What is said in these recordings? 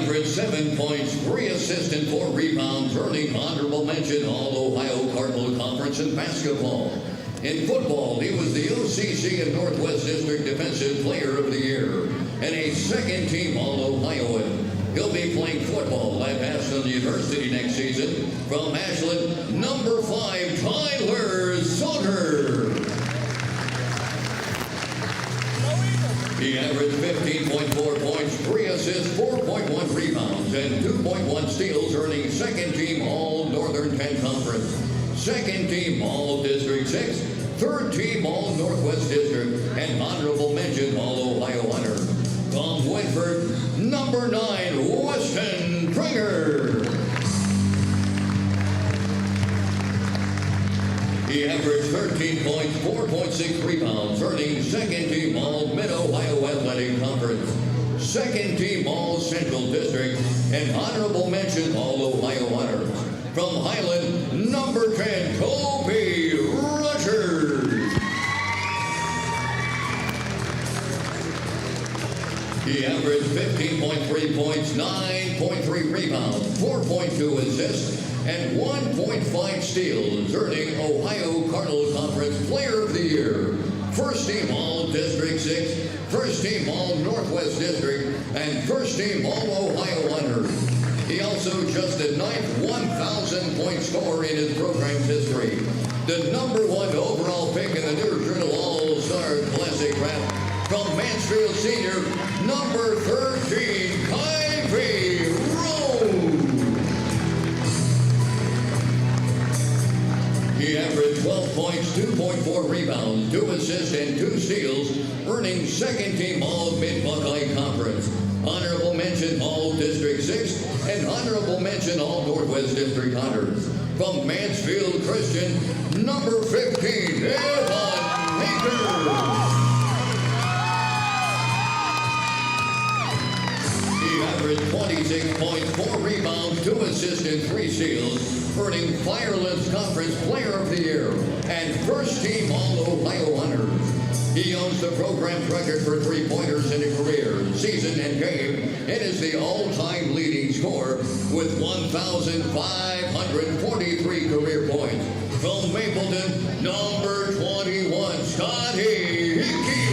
averaged 7 points, 3 assists, and 4 rebounds, earning honorable mention All-Ohio Cardinal Conference in basketball. In football, he was the OCC and Northwest District Defensive Player of the Year and a second-team All-Ohioan. He'll be playing football at Ashland University next season. From Ashland, number 5, Tyler Sauter. He averaged 15.4 points, 3 assists, 4.1 rebounds, and 2.1 steals, earning second-team All-Northern 10 Conference, second-team All-District 6, third-team All-Northwest District, and honorable mention All-Ohio honor. From Winford, number 9, Weston Pringer. He averaged 13 points, 4.6 rebounds, earning second-team All-Mid-Ohio Athletic Conference, second-team All-Central District, and honorable mention All-Ohio honors. From Highland, number 10, Kobe Rogers. He averaged 15.3 points, 9.3 rebounds, 4.2 assists, and 1.5 steals, earning Ohio Cardinal Conference Player of the Year, first team All-District 6, first team All-Northwest District, and first team All-Ohio honors. He also just the 9th 1,000-point scorer in his program's history. The number 1 overall pick in the News Journal All-Star Classic Draft. From Mansfield Senior, number 13, Kyvie Rose. He averaged 12 points, 2.4 rebounds, 2 assists, and 2 steals, earning second-team All-Mid-Buckeye Conference, honorable mention All-District 6, and honorable mention All-Northwest District honors. From Mansfield Christian, number 15, Evan Baker. He averaged 26 points, 4 rebounds, 2 assists, and 3 steals, earning Firelands Conference Player of the Year and first-team All-Ohio honors. He owns the program's record for three-pointers in a career, season, and game, and is the all-time leading scorer with 1,543 career points. From Mapleton, number 21, Scotty Hickey.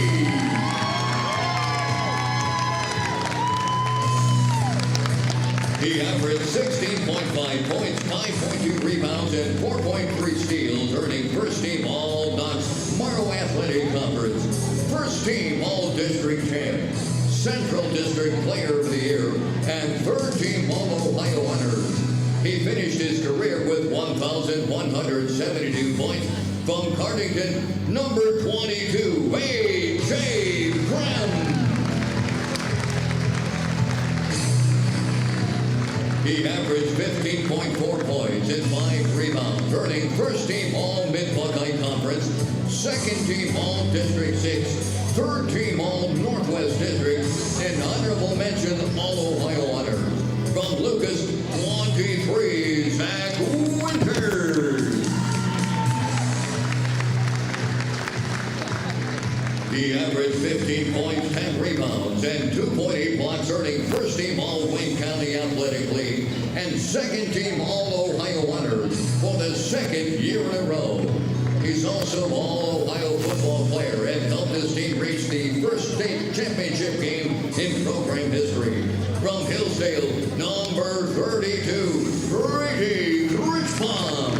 He averaged 16.5 points, 5.2 rebounds, and 4.3 steals, earning first-team All-Knox Morrow Athletic Conference, first-team All-District Champ, Central District Player of the Year, and third-team All-Ohio honors. He finished his career with 1,172 points. From Cardington, number 22, A.J. Graham. He averaged 15.4 points and 5 rebounds, earning first-team All-Mid-Buckeye Conference, second-team All-District 6, third-team All-Northwest District, and honorable mention All-Ohio honors. From Lucas, 23, Zach Winters. He averaged 15 points, 10 rebounds, and 2.8 blocks, earning first-team All-Wayne County Athletic League and second-team All-Ohio honors for the second year in a row. He's also an All-Ohio football player and helped his team reach the first state championship game in program history. From Hillsdale, number 32, Brady Richmond.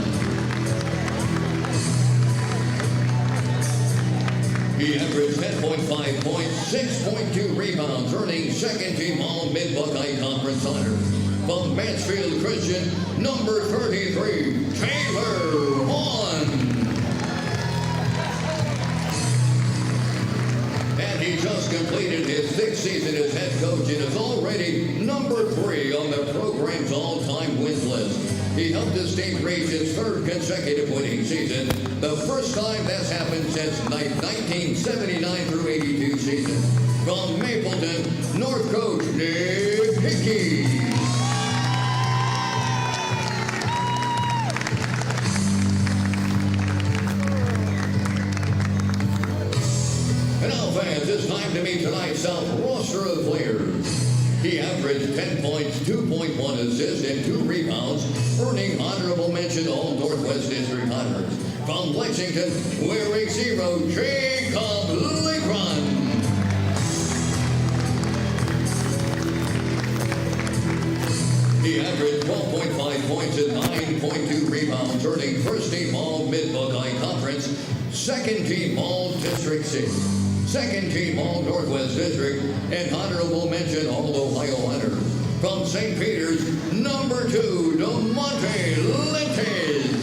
He averaged 10.5 points, 6.2 rebounds, earning second-team All-Mid-Buckeye Conference honors. From Mansfield Christian, number 33, Taylor Vaughn. And he just completed his 6th season as head coach and is already number 3 on the program's all-time wins list. He helped his team reach its 3rd consecutive winning season, the first time that's happened since 1979 through 82 season. From Mapleton, North Coach Nick Hickey. And now, fans, it's time to meet tonight's South roster of players. He averaged 10 points, 2.1 assists, and 2 rebounds, earning honorable mention all Northwest District honors. From Lexington, wearing 0, Jacob Lebron. He averaged 12.5 points and 9.2 rebounds, earning first team all Mid-Ohio Conference, second team all District 6, second team all Northwest District, and honorable mention all Ohio honors. From St. Peter's, number 2, DeMonte Lentes.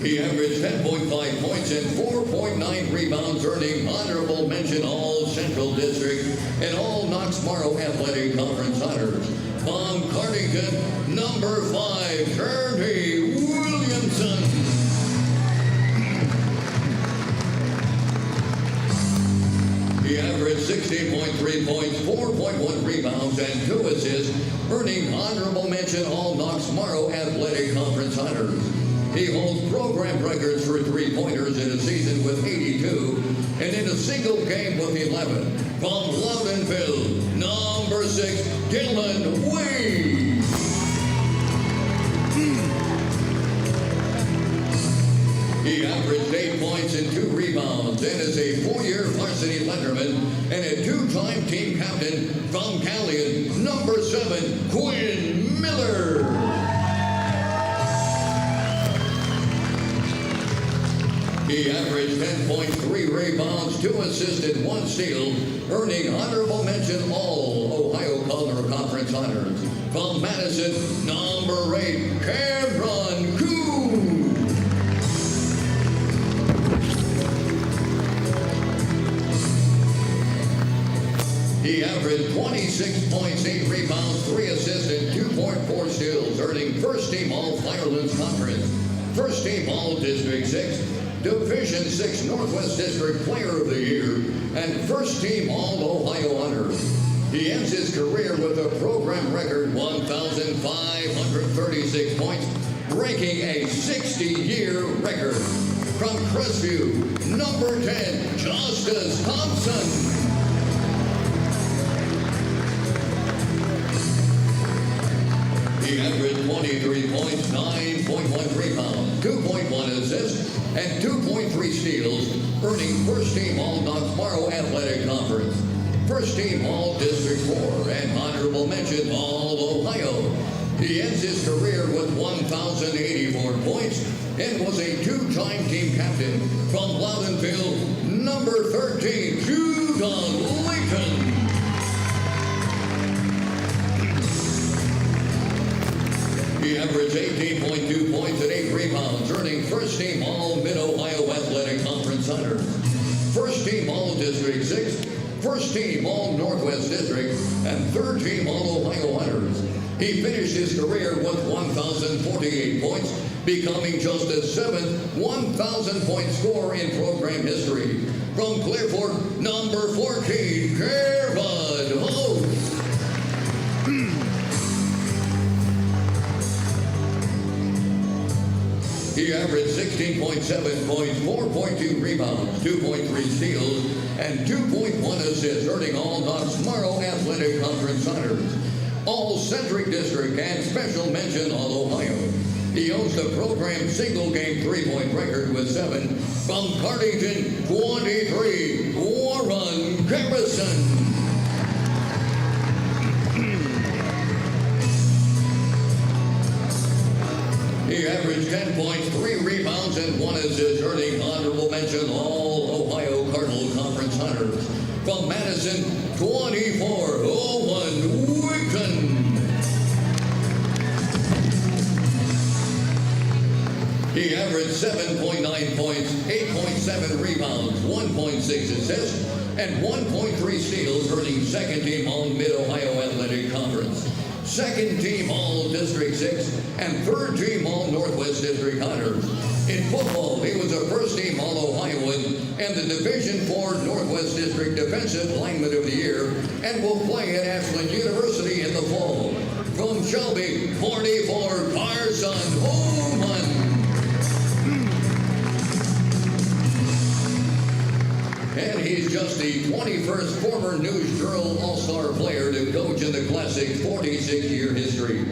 He averaged 10.5 points and 4.9 rebounds, earning honorable mention all Central District and all Knox-Morrow Athletic Conference honors. From Cardington, number 5, Kirby Williamson. He averaged 16.3 points, 4.1 rebounds, and 2 assists, earning honorable mention all Knox-Morrow Athletic Conference honors. He holds program records for three-pointers in a season with 82 and in a single game with 11. From Loudonville, number 6, Dylan Wade. He averaged 8 points and 2 rebounds and is a 4-year varsity letterman and a 2-time team captain. From Callion, number 7, Quinn Miller. He averaged 10 points, 3 rebounds, 2 assists, and 1 steal, earning honorable mention all Ohio Color Conference honors. From Madison, number 8, Cameron Coon. He averaged 26 points, 8 rebounds, 3 assists, and 2.4 steals, earning first team all Firelands Conference, first team all District 6, Division 6 Northwest District Player of the Year, and first team all Ohio honors. He ends his career with a program record 1,536 points, breaking a 60-year record. From Crestview, number 10, Justice Thompson. He averaged 23 points, 9.1 rebounds, 2.1 assists, and 2.3 steals, earning first team all Knox-Morrow Athletic Conference, first team all District 4, and honorable mention all Ohio. He ends his career with 1,084 points and was a 2-time team captain. From Loudonville, number 13, Judah Layton. He averaged 18.2 points and 8 rebounds, earning first team all Mid-Ohio Athletic Conference honors, first team all District 6, first team all Northwest District, and third team all Ohio honors. He finished his career with 1,048 points, becoming just the 7th 1,000-point scorer in program history. From Clearfork, number 14, Kervin Hope. He averaged 16.7 points, 4.2 rebounds, 2.3 steals, and 2.1 assists, earning all Knox-Morrow Athletic Conference honors, all Centric District, and special mention all Ohio. He owns the program single-game 3-point record with 7. From Cardington, 23, Warren Garrison. He averaged 10 points, 3 rebounds, and 1 assist, earning honorable mention all Ohio Cardinal Conference honors. From Madison, 24, Owen Wigton. He averaged 7.9 points, 8.7 rebounds, 1.6 assists, and 1.3 steals, earning second team all Mid-Ohio Athletic Conference, second team all District 6, and third team all Northwest District honors. In football, he was a first team all Ohioan and the Division 4 Northwest District Defensive Lineman of the Year, and will play at Ashland University in the fall. From Shelby, 44, Carson Holman. And he's just the 21st former News Journal All-Star player to coach in the Classic's 46-year history.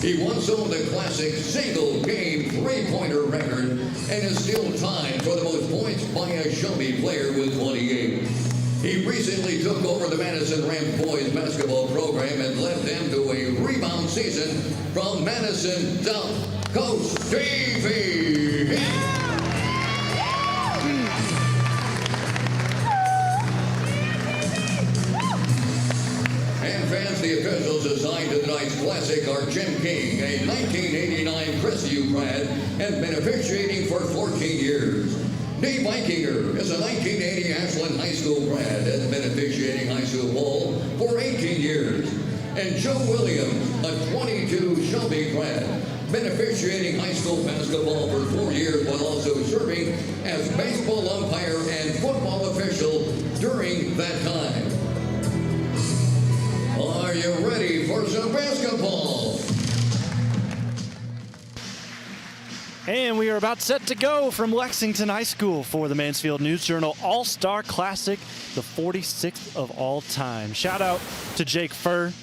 He once owned the Classic single-game three-pointer record and is still tied for the most points by a Shelby player with 28. He recently took over the Madison Rams boys basketball program and led them to a rebound season from Madison South. Coach Stevie. And fans, the officials assigned to tonight's Classic are Jim King, a 1989 Crestview grad and been officiating for 14 years. Dave Vikinger is a 1980 Ashland High School grad and has been officiating high school ball for 18 years. And Joe Williams, a 22 Shelby grad, been officiating high school basketball for 4 years while also serving as baseball umpire and football official during that time. Are you ready for some basketball? And we are about set to go from Lexington High School for the Mansfield News Journal All-Star Classic, the 46th of all time. Shout out to Jake Furr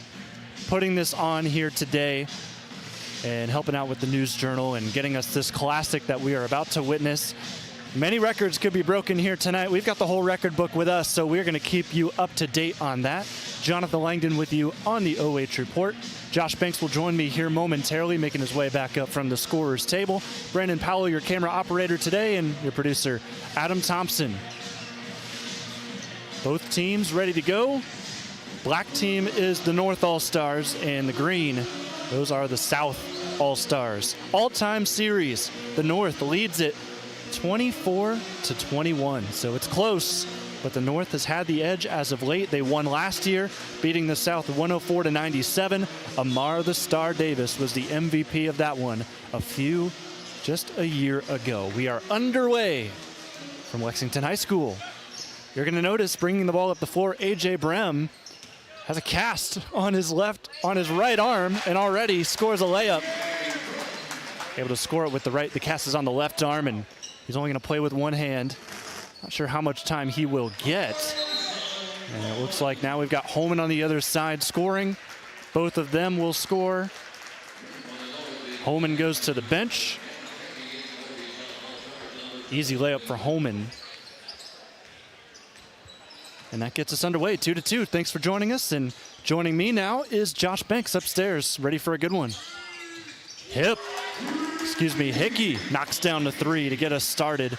putting this on here today and helping out with the News Journal and getting us this classic that we are about to witness. Many records could be broken here tonight. We've got the whole record book with us, so we're going to keep you up to date on that. Jonathan Langdon with you on the oh.report. Josh Banks will join me here momentarily, making his way back up from the scorer's table. Brandon Powell, your camera operator today, and your producer, Adam Thompson. Both teams ready to go. Black team is the North All-Stars, and the green, those are the South All-Stars. All-time series, the North leads it 24-21, so it's close, but the North has had the edge as of late. They won last year, beating the South 104-97. Amar the Star Davis was the MVP of that one just a year ago. We are underway from Lexington High School. You're going to notice bringing the ball up the floor, A.J. Brem has a cast on his right arm and already scores a layup. Able to score it with the right. The cast is on the left arm, and he's only going to play with one hand. Not sure how much time he will get. And it looks like now we've got Holman on the other side scoring. Both of them will score. Holman goes to the bench. Easy layup for Holman. And that gets us underway, 2-2. Thanks for joining us. And joining me now is Josh Banks upstairs, ready for a good one. Hickey knocks down the three to get us started.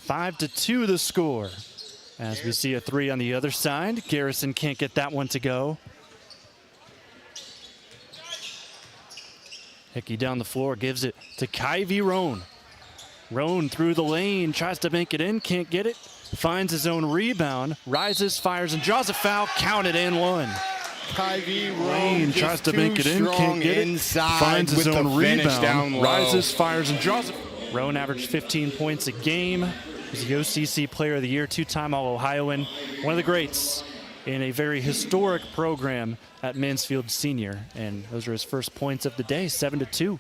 5-2 the score. As we see a three on the other side. Garrison can't get that one to go. Hickey down the floor, gives it to Kyvie Roan. Roan through the lane, tries to make it in, can't get it. Finds his own rebound, rises, fires, and draws a foul. Counted and one. Kyvie Roan tries to make it in, can't get it. Finds his own rebound, rises, fires, and draws it. Roan averaged 15 points a game. He's the OCC Player of the Year, two-time All-Ohioan. One of the greats in a very historic program at Mansfield Senior. And those are his first points of the day, 7-2.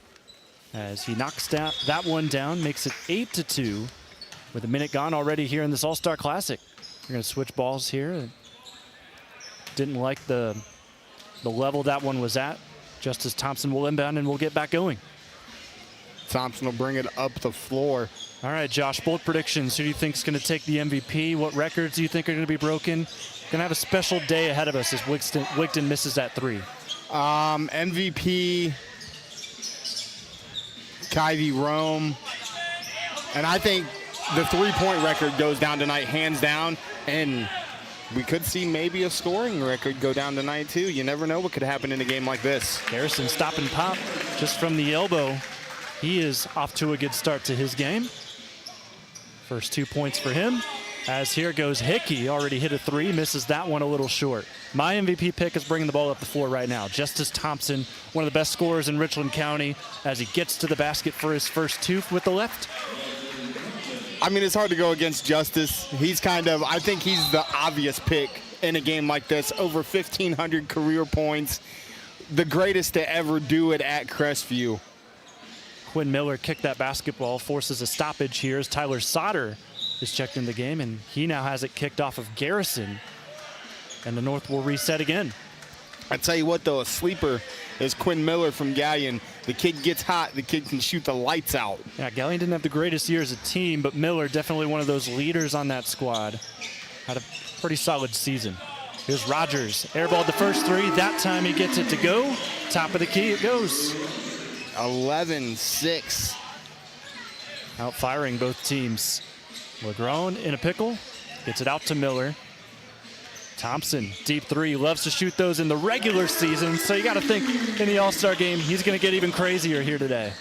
As he knocks that one down, makes it 8-2. With a minute gone already here in this All-Star Classic. We're going to switch balls here. Didn't like the level that one was at. Justice Thompson will inbound and we'll get back going. Thompson will bring it up the floor. All right, Josh, bold predictions. Who do you think is going to take the MVP? What records do you think are going to be broken? Going to have a special day ahead of us as Wigton misses that three. MVP, Kyvie Roan. And I think the three-point record goes down tonight, hands down. And we could see maybe a scoring record go down tonight, too. You never know what could happen in a game like this. Garrison stop and pop just from the elbow. He is off to a good start to his game. First 2 points for him. As here goes Hickey, already hit a three, misses that one a little short. My MVP pick is bringing the ball up the floor right now. Justice Thompson, one of the best scorers in Richland County, as he gets to the basket for his first two with the left. I mean, it's hard to go against Justice. He's I think he's the obvious pick in a game like this. Over 1,500 career points. The greatest to ever do it at Crestview. Quinn Miller kicked that basketball, forces a stoppage here as Tyler Sauter is checked in the game, and he now has it kicked off of Garrison. And the North will reset again. I tell you what, though, a sleeper is Quinn Miller from Gallion. The kid gets hot. The kid can shoot the lights out. Yeah, Gallion didn't have the greatest year as a team, but Miller, definitely one of those leaders on that squad. Had a pretty solid season. Here's Rogers. Airballed the first three. That time he gets it to go. Top of the key it goes. 11-6. Out-firing both teams. Legrone in a pickle. Gets it out to Miller. Thompson, deep three, loves to shoot those in the regular season, so you got to think in the All-Star game, he's going to get even crazier here today.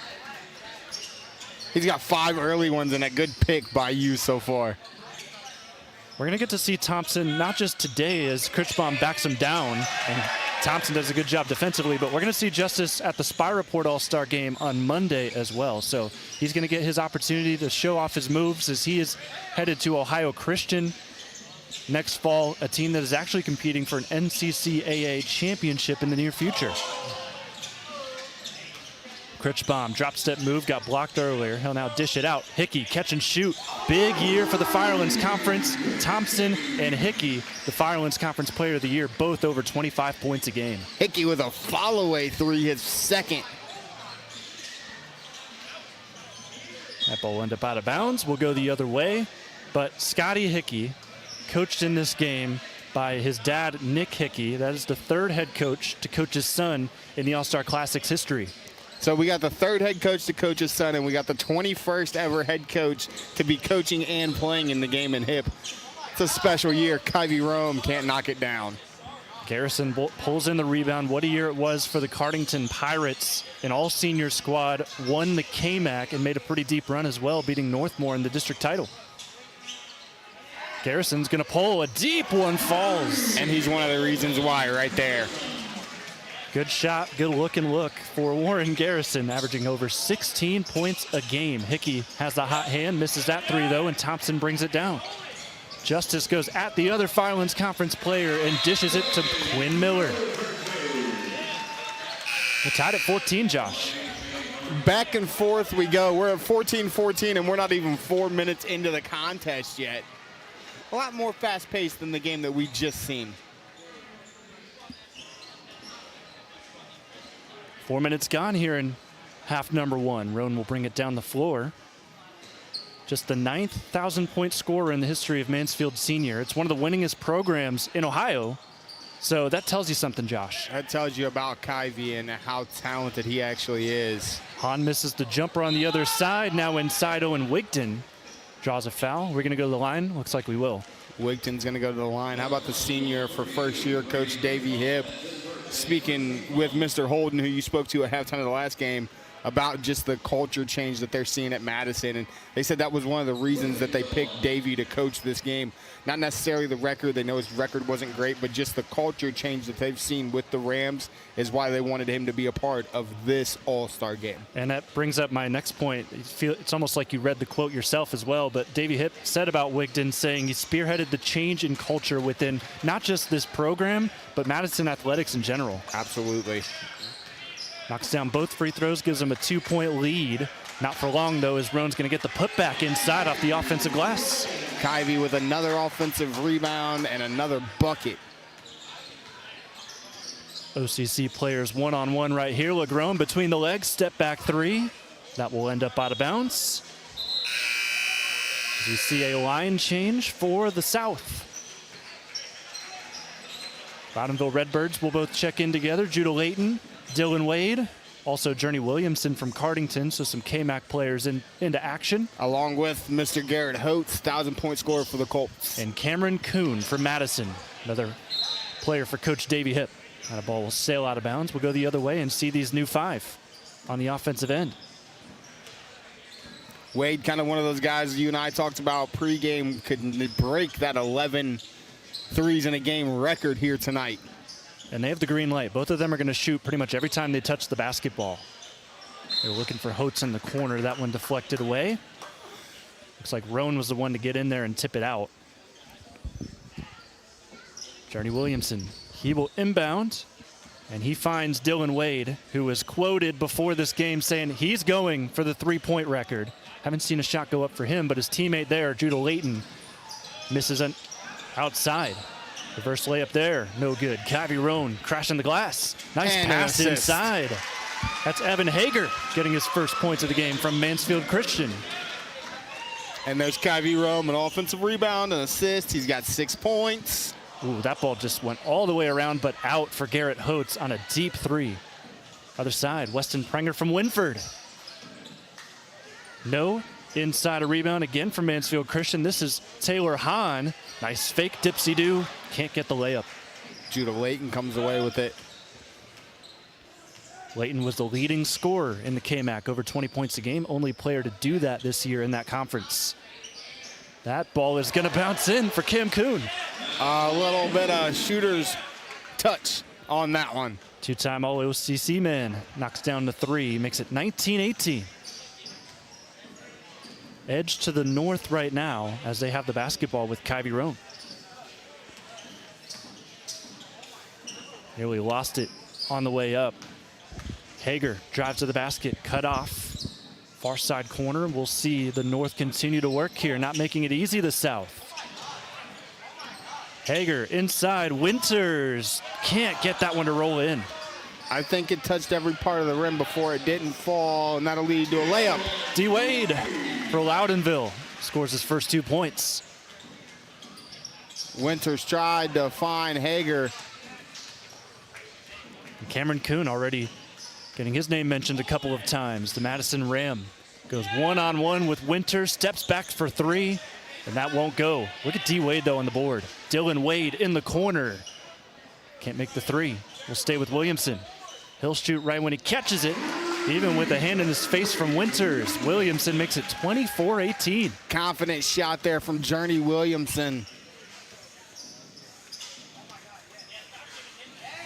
He's got 5 early ones and a good pick by you so far. We're going to get to see Thompson not just today as Critchbaum backs him down, and Thompson does a good job defensively, but we're going to see Justice at the Spy Report All-Star game on Monday as well. So he's going to get his opportunity to show off his moves as he is headed to Ohio Christian next fall, a team that is actually competing for an NCCAA championship in the near future. Critchbaum, drop step move, got blocked earlier. He'll now dish it out. Hickey, catch and shoot. Big year for the Firelands Conference. Thompson and Hickey, the Firelands Conference Player of the Year, both over 25 points a game. Hickey with a follow-away three, his second. That ball will end up out of bounds. We'll go the other way. But Scotty Hickey, coached in this game by his dad, Nick Hickey. That is the 3rd head coach to coach his son in the All-Star Classics history. So we got the 3rd head coach to coach his son, and we got the 21st ever head coach to be coaching and playing in the game in HIP. It's a special year. Kyvie Rome can't knock it down. Garrison pulls in the rebound. What a year it was for the Cardington Pirates. An all-senior squad won the KMAC and made a pretty deep run as well, beating Northmore in the district title. Garrison's going to pull. A deep one falls. And he's one of the reasons why right there. Good shot, good looking look for Warren Garrison, averaging over 16 points a game. Hickey has the hot hand, misses that three though, and Thompson brings it down. Justice goes at the other Firelands Conference player and dishes it to Quinn Miller. We're tied at 14, Josh. Back and forth we go. We're at 14-14, and we're not even 4 minutes into the contest yet. A lot more fast-paced than the game that we just seen. 4 minutes gone here in half number one. Roan will bring it down the floor. Just the 9th 1,000-point scorer in the history of Mansfield Senior. It's one of the winningest programs in Ohio. So that tells you something, Josh. That tells you about Kyvie and how talented he actually is. Hahn misses the jumper on the other side. Now inside, Owen Wigton draws a foul. We're going to go to the line. Looks like we will. Wigton's going to go to the line. How about the senior for first-year coach Davey Hipp? Speaking with Mr. Holden, who you spoke to at halftime of the last game, about just the culture change that they're seeing at Madison. And they said that was one of the reasons that they picked Davey to coach this game. Not necessarily the record. They know his record wasn't great, but just the culture change that they've seen with the Rams is why they wanted him to be a part of this All-Star game. And that brings up my next point. It's almost like you read the quote yourself as well, but Davey Hipp said about Wigton, saying he spearheaded the change in culture within not just this program, but Madison athletics in general. Absolutely. Knocks down both free throws, gives him a 2-point lead. Not for long, though, as Roan's going to get the putback inside off the offensive glass. Kyvie with another offensive rebound and another bucket. OCC players one-on-one right here. Legrone between the legs, step back three. That will end up out of bounds. As we see a line change for the South. Bottomville Redbirds will both check in together. Judah Layton, Dylan Wade, also Journey Williamson from Cardington, so some KMAC players into action. Along with Mr. Garrett Holtz, 1,000-point scorer for the Colts. And Cameron Kuhn from Madison, another player for Coach Davey Hipp. That ball will sail out of bounds. We'll go the other way and see these new 5 on the offensive end. Wade, kind of one of those guys you and I talked about pregame, could break that 11 threes in a game record here tonight. And they have the green light. Both of them are going to shoot pretty much every time they touch the basketball. They're looking for Holtz in the corner. That one deflected away. Looks like Roan was the one to get in there and tip it out. Journey Williamson, he will inbound. And he finds Dylan Wade, who was quoted before this game saying he's going for the three-point record. Haven't seen a shot go up for him, but his teammate there, Judah Layton, misses an outside. Reverse layup there, no good. Kyvie Roan crashing the glass. Nice And pass an assist. inside. That's Evan Hager getting his first points of the game from Mansfield Christian. And there's Kyvie Roan, an offensive rebound, an assist. He's got 6 points. Ooh, that ball just went all the way around, but out for Garrett Holtz on a deep three. Other side, Weston Prenger from Winford. No inside a rebound again from Mansfield Christian. This is Taylor Hahn. Nice fake dipsy-do. Can't get the layup. Judah Layton comes away with it. Layton was the leading scorer in the KMAC, over 20 points a game. Only player to do that this year in that conference. That ball is going to bounce in for Cam Kuhn. A little bit of shooter's touch on that one. Two-time All-OCC man. Knocks down the three. Makes it 19-18. Edge to the north right now as they have the basketball with Kyvie Roan. Nearly lost it on the way up. Hager drives to the basket, cut off. Far side corner. We'll see the north continue to work here, not making it easy, the south. Hager inside, Winters can't get that one to roll in. I think it touched every part of the rim before it didn't fall, and that'll lead to a layup. D. Wade for Loudonville scores his first 2 points. Winters tried to find Hager. And Cameron Kuhn already getting his name mentioned a couple of times. The Madison Ram goes one-on-one with Winters, steps back for three, and that won't go. Look at D. Wade, though, on the board. Dylan Wade in the corner. Can't make the three. We'll stay with Williamson. He'll shoot right when he catches it, even with a hand in his face from Winters. Williamson makes it 24-18. Confident shot there from Journey Williamson.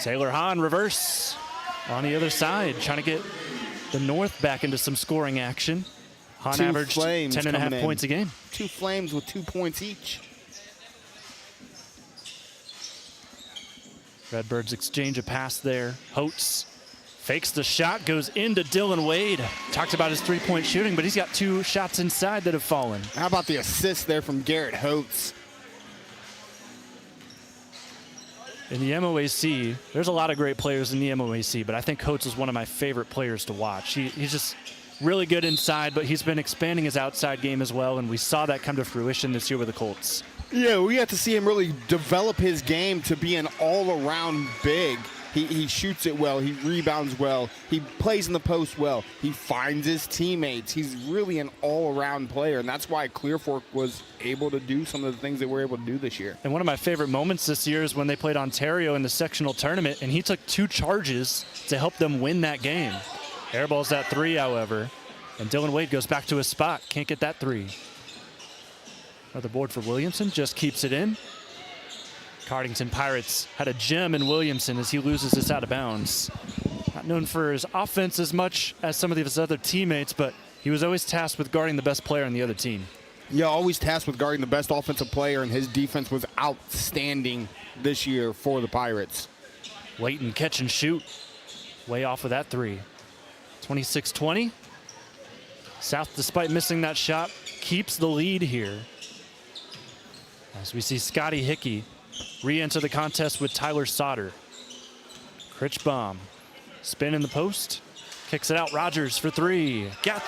Taylor Hahn reverse on the other side, trying to get the North back into some scoring action. Hahn Two averaged Flames 10.5 points a game. 2 Flames with 2 points each. Redbirds exchange a pass there. Holtz fakes the shot, goes into Dylan Wade. Talked about his three-point shooting, but he's got 2 shots inside that have fallen. How about the assist there from Garrett Holtz? In the MOAC, there's a lot of great players in the MOAC, but I think Holtz is one of my favorite players to watch. He's just really good inside, but he's been expanding his outside game as well, and we saw that come to fruition this year with the Colts. Yeah, we got to see him really develop his game to be an all-around big. He shoots it well. He rebounds well. He plays in the post well. He finds his teammates. He's really an all-around player, and that's why Clear Fork was able to do some of the things that we're able to do this year. And one of my favorite moments this year is when they played Ontario in the sectional tournament, and he took 2 charges to help them win that game. Airballs that 3, however, and Dylan Wade goes back to his spot. Can't get that 3. Another board for Williamson, just keeps it in. Cardington Pirates had a gem in Williamson as he loses this out of bounds. Not known for his offense as much as some of his other teammates, but he was always tasked with guarding the best player on the other team. Yeah, always tasked with guarding the best offensive player, and his defense was outstanding this year for the Pirates. Layton catch and shoot. Way off of that 3. 26-20. South, despite missing that shot, keeps the lead here. As we see Scotty Hickey re-enter the contest with Tyler Sauter. Critchbaum, spin in the post, kicks it out. Rogers for 3. Got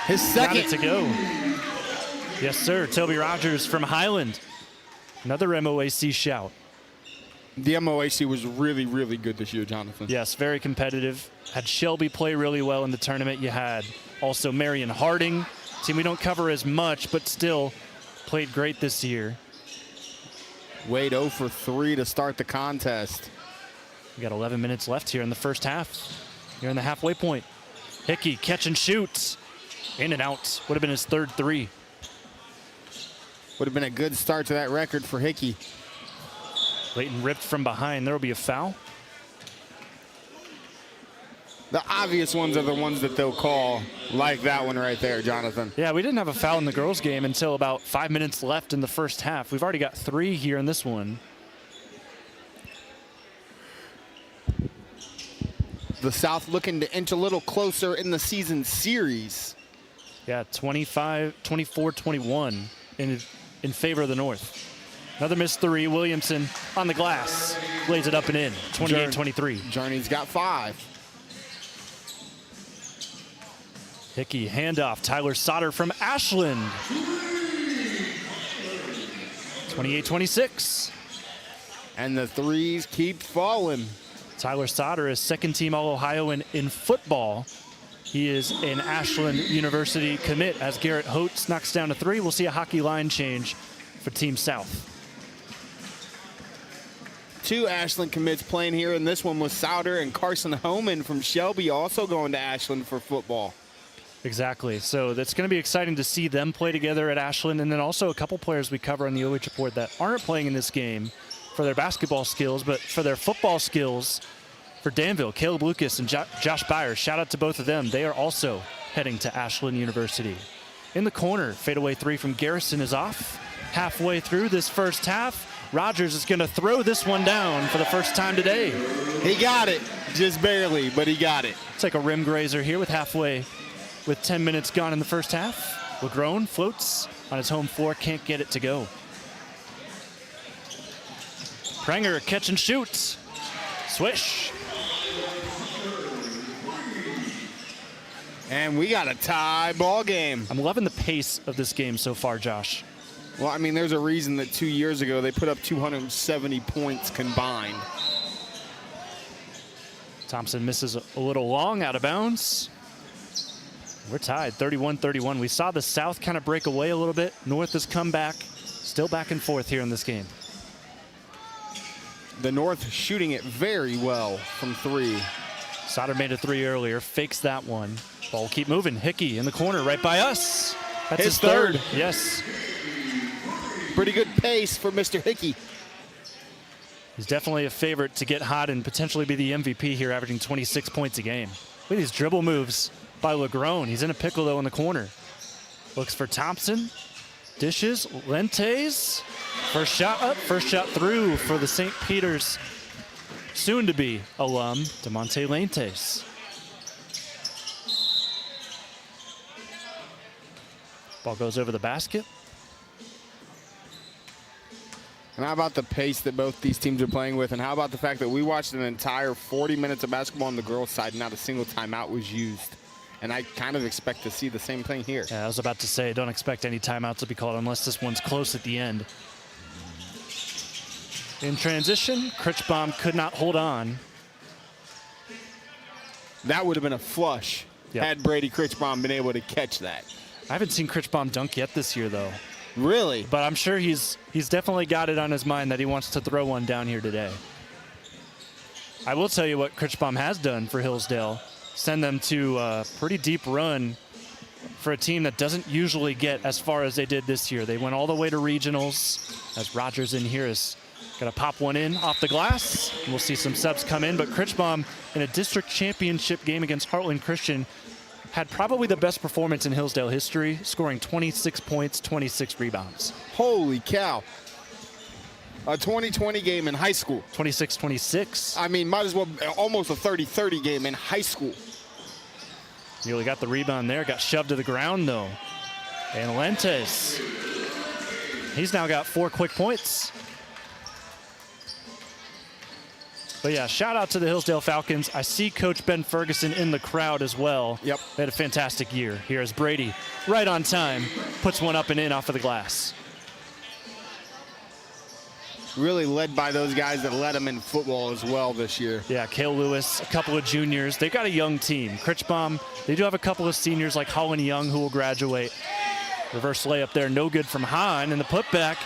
His second. it to go. Yes, sir. Toby Rogers from Highland. Another MOAC shout. The MOAC was really, really good this year, Jonathan. Yes, very competitive. Had Shelby play really well in the tournament. You had also Marion Harding, team we don't cover as much, but still played great this year. Wade 0 for 3 to start the contest. We got 11 minutes left here in the first half. You're in the halfway point. Hickey, catch and shoot. In and out. Would have been his 3rd 3. Would have been a good start to that record for Hickey. Layton ripped from behind. There will be a foul. The obvious ones are the ones that they'll call, like that one right there, Jonathan. Yeah, we didn't have a foul in the girls' game until about 5 minutes left in the first half. We've already got 3 here in this one. The South looking to inch a little closer in the season series. Yeah, 24-21 in favor of the North. Another missed three. Williamson on the glass. Lays it up and in. 28-23. Journey's got 5. Hickey handoff. Tyler Sauter from Ashland. 28-26. And the threes keep falling. Tyler Sauter is second-team All-Ohioan in football. He is an Ashland University commit. As Garrett Holtz knocks down a three, we'll see a hockey line change for Team South. 2 Ashland commits playing here, and this one was Sauter and Carson Homan from Shelby also going to Ashland for football. Exactly. So that's going to be exciting to see them play together at Ashland, and then also a couple players we cover on the OH Report that aren't playing in this game for their basketball skills, but for their football skills for Danville. Caleb Lucas and Josh Byers, shout out to both of them. They are also heading to Ashland University. In the corner, fadeaway three from Garrison is off. Halfway through this first half, Rogers is going to throw this one down for the first time today. He got it, just barely, but he got it. It's like a rim grazer here with 10 minutes gone in the first half. LeGrone floats on his home floor, can't get it to go. Prenger catch and shoots. Swish. And we got a tie ball game. I'm loving the pace of this game so far, Josh. Well, I mean, there's a reason that 2 years ago they put up 270 points combined. Thompson misses a little long, out of bounds. We're tied, 31-31. We saw the South kind of break away a little bit. North has come back, still back and forth here in this game. The North shooting it very well from 3. Sauter made a three earlier, fakes that one. Ball will keep moving. Hickey in the corner right by us. That's his third. Yes. Pretty good pace for Mr. Hickey. He's definitely a favorite to get hot and potentially be the MVP here, averaging 26 points a game. Look at these dribble moves by LeGrone. He's in a pickle, though, in the corner. Looks for Thompson. Dishes. Lentes. First shot up. First shot through for the St. Peter's soon-to-be alum, DeMonte Lentes. Ball goes over the basket. And how about the pace that both these teams are playing with? And how about the fact that we watched an entire 40 minutes of basketball on the girls' side, not a single timeout was used. And I kind of expect to see the same thing here. Yeah, I was about to say, don't expect any timeouts to be called unless this one's close at the end. In transition, Critchbaum could not hold on. That would have been a flush had Brady Critchbaum been able to catch that. I haven't seen Critchbaum dunk yet this year, though. Really? But I'm sure he's definitely got it on his mind that he wants to throw one down here today. I will tell you what Critchbaum has done for Hillsdale. Send them to a pretty deep run for a team that doesn't usually get as far as they did this year. They went all the way to regionals, as Rogers in here is going to pop one in off the glass. And we'll see some subs come in, but Critchbaum in a district championship game against Heartland Christian had probably the best performance in Hillsdale history, scoring 26 points, 26 rebounds. Holy cow. A 20-20 game in high school. 26-26. I mean, might as well, almost a 30-30 game in high school. Nearly got the rebound there, got shoved to the ground though. And Lentes, he's now got 4 quick points. But yeah, shout out to the Hillsdale Falcons. I see Coach Ben Ferguson in the crowd as well. Yep. They had a fantastic year. Here's Brady, right on time, puts one up and in off of the glass. Really led by those guys that led them in football as well this year. Yeah, Cale Lewis, a couple of juniors. They've got a young team. Critchbaum, they do have a couple of seniors like Holland Young who will graduate. Reverse layup there, no good from Hahn, and the putback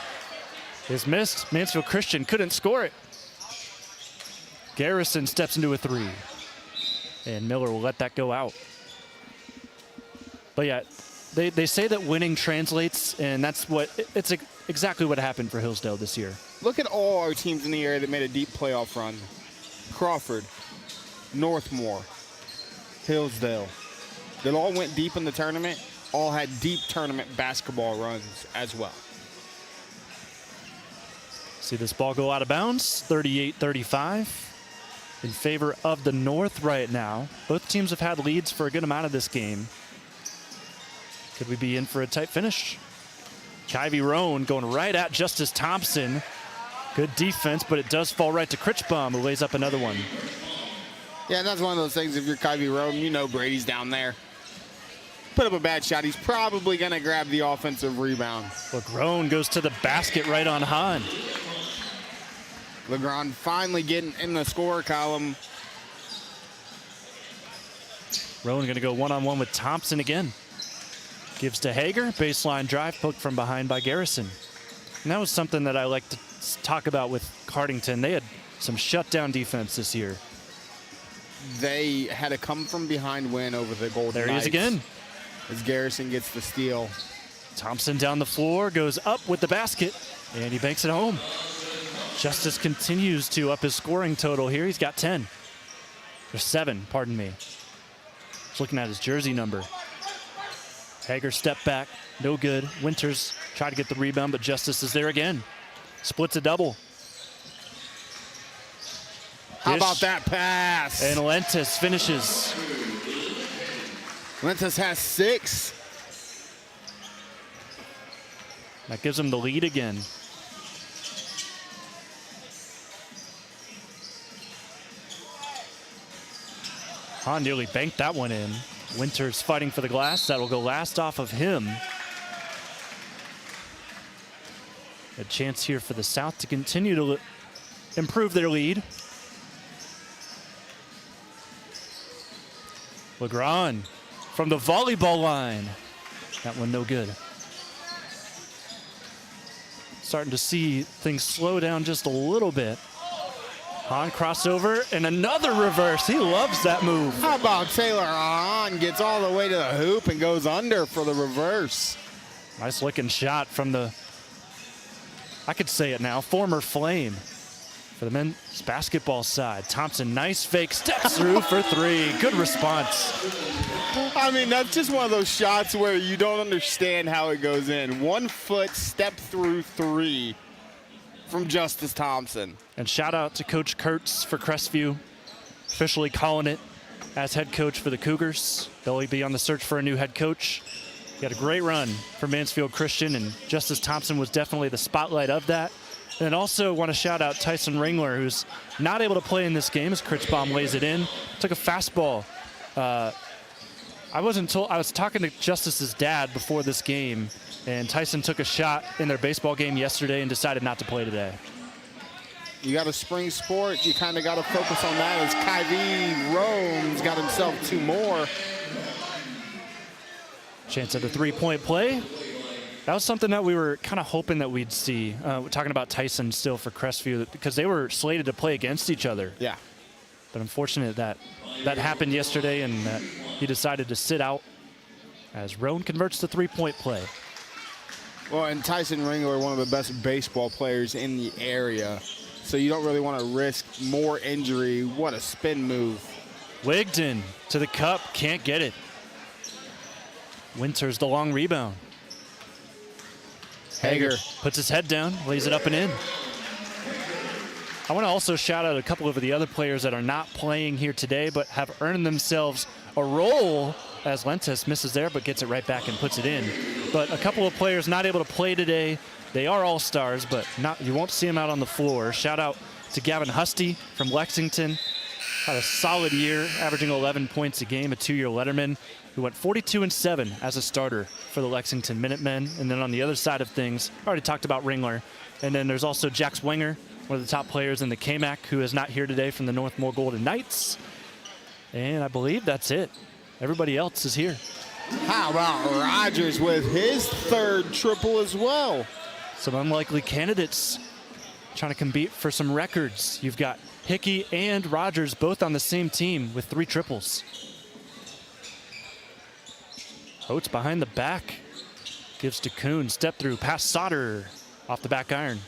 is missed. Mansfield Christian couldn't score it. Garrison steps into a three, and Miller will let that go out. But yeah, they say that winning translates, and that's it's exactly what happened for Hillsdale this year. Look at all our teams in the area that made a deep playoff run. Crawford, Northmore, Hillsdale. They all went deep in the tournament, all had deep tournament basketball runs as well. See this ball go out of bounds, 38-35. in favor of the North right now. Both teams have had leads for a good amount of this game. Could we be in for a tight finish? Kyvie Roan going right at Justice Thompson. Good defense, but it does fall right to Critchbaum, who lays up another one. Yeah, and that's one of those things, if you're Kyvie Roan, you know Brady's down there. Put up a bad shot, he's probably going to grab the offensive rebound. Legrone goes to the basket right on Hahn. Legrand finally getting in the score column. Rowan going to go one-on-one with Thompson again. Gives to Hager, baseline drive, poked from behind by Garrison. And that was something that I like to talk about with Cardington. They had some shutdown defense this year. They had a come-from-behind win over the Golden There he Knights. is again. As Garrison gets the steal. Thompson down the floor, goes up with the basket, and he banks it home. Justice continues to up his scoring total here. He's got 10. Or 7, pardon me. Just looking at his jersey number. Hager step back, no good. Winters tried to get the rebound, but Justice is there again. Splits a double. How about that pass? And Lentis finishes. Lentis has 6. That gives him the lead again. Hahn nearly banked that one in. Winters fighting for the glass. That'll go last off of him. A chance here for the South to continue to improve their lead. Legrand from the volleyball line. That one no good. Starting to see things slow down just a little bit. Hahn crossover and another reverse. He loves that move. How about Taylor Hahn gets all the way to the hoop and goes under for the reverse. Nice looking shot from the, I could say it now, former Flame. For the men's basketball side, Thompson, nice fake, steps through for 3. Good response. I mean, that's just one of those shots where you don't understand how it goes in. 1 foot step through 3 from Justice Thompson. And shout out to Coach Kurtz for Crestview, officially calling it as head coach for the Cougars. They'll be on the search for a new head coach. He had a great run for Mansfield Christian, and Justice Thompson was definitely the spotlight of that. And then also want to shout out Tyson Ringler, who's not able to play in this game as Critchbaum lays it in. Took a fastball. I wasn't told. I was talking to Justice's dad before this game, and Tyson took a shot in their baseball game yesterday and decided not to play today. You got a spring sport, you kind of got to focus on that as Kyvie Roan's got himself 2 more. Chance at a 3-point play. That was something that we were kind of hoping that we'd see. We're talking about Tyson still for Crestview because they were slated to play against each other. Yeah. But unfortunate that that happened yesterday and that he decided to sit out as Roan converts the 3-point play. Well, and Tyson Ringler, one of the best baseball players in the area. So you don't really want to risk more injury. What a spin move. Wigton to the cup, can't get it. Winters the long rebound. Hager puts his head down, lays it up and in. I want to also shout out a couple of the other players that are not playing here today but have earned themselves a role as Lentis misses there but gets it right back and puts it in. But a couple of players not able to play today. They are all-stars, but you won't see them out on the floor. Shout out to Gavin Husty from Lexington. Had a solid year, averaging 11 points a game, a 2-year letterman, who went 42-7 as a starter for the Lexington Minutemen. And then on the other side of things, I already talked about Ringler. And then there's also Jax Wenger, one of the top players in the KMAC, who is not here today from the Northmore Golden Knights. And I believe that's it. Everybody else is here. How about Rogers with his 3rd triple as well? Some unlikely candidates trying to compete for some records. You've got Hickey and Rogers both on the same team with 3 triples. Oates behind the back. Gives to Kuhn. Step through past Sauter. Off the back iron.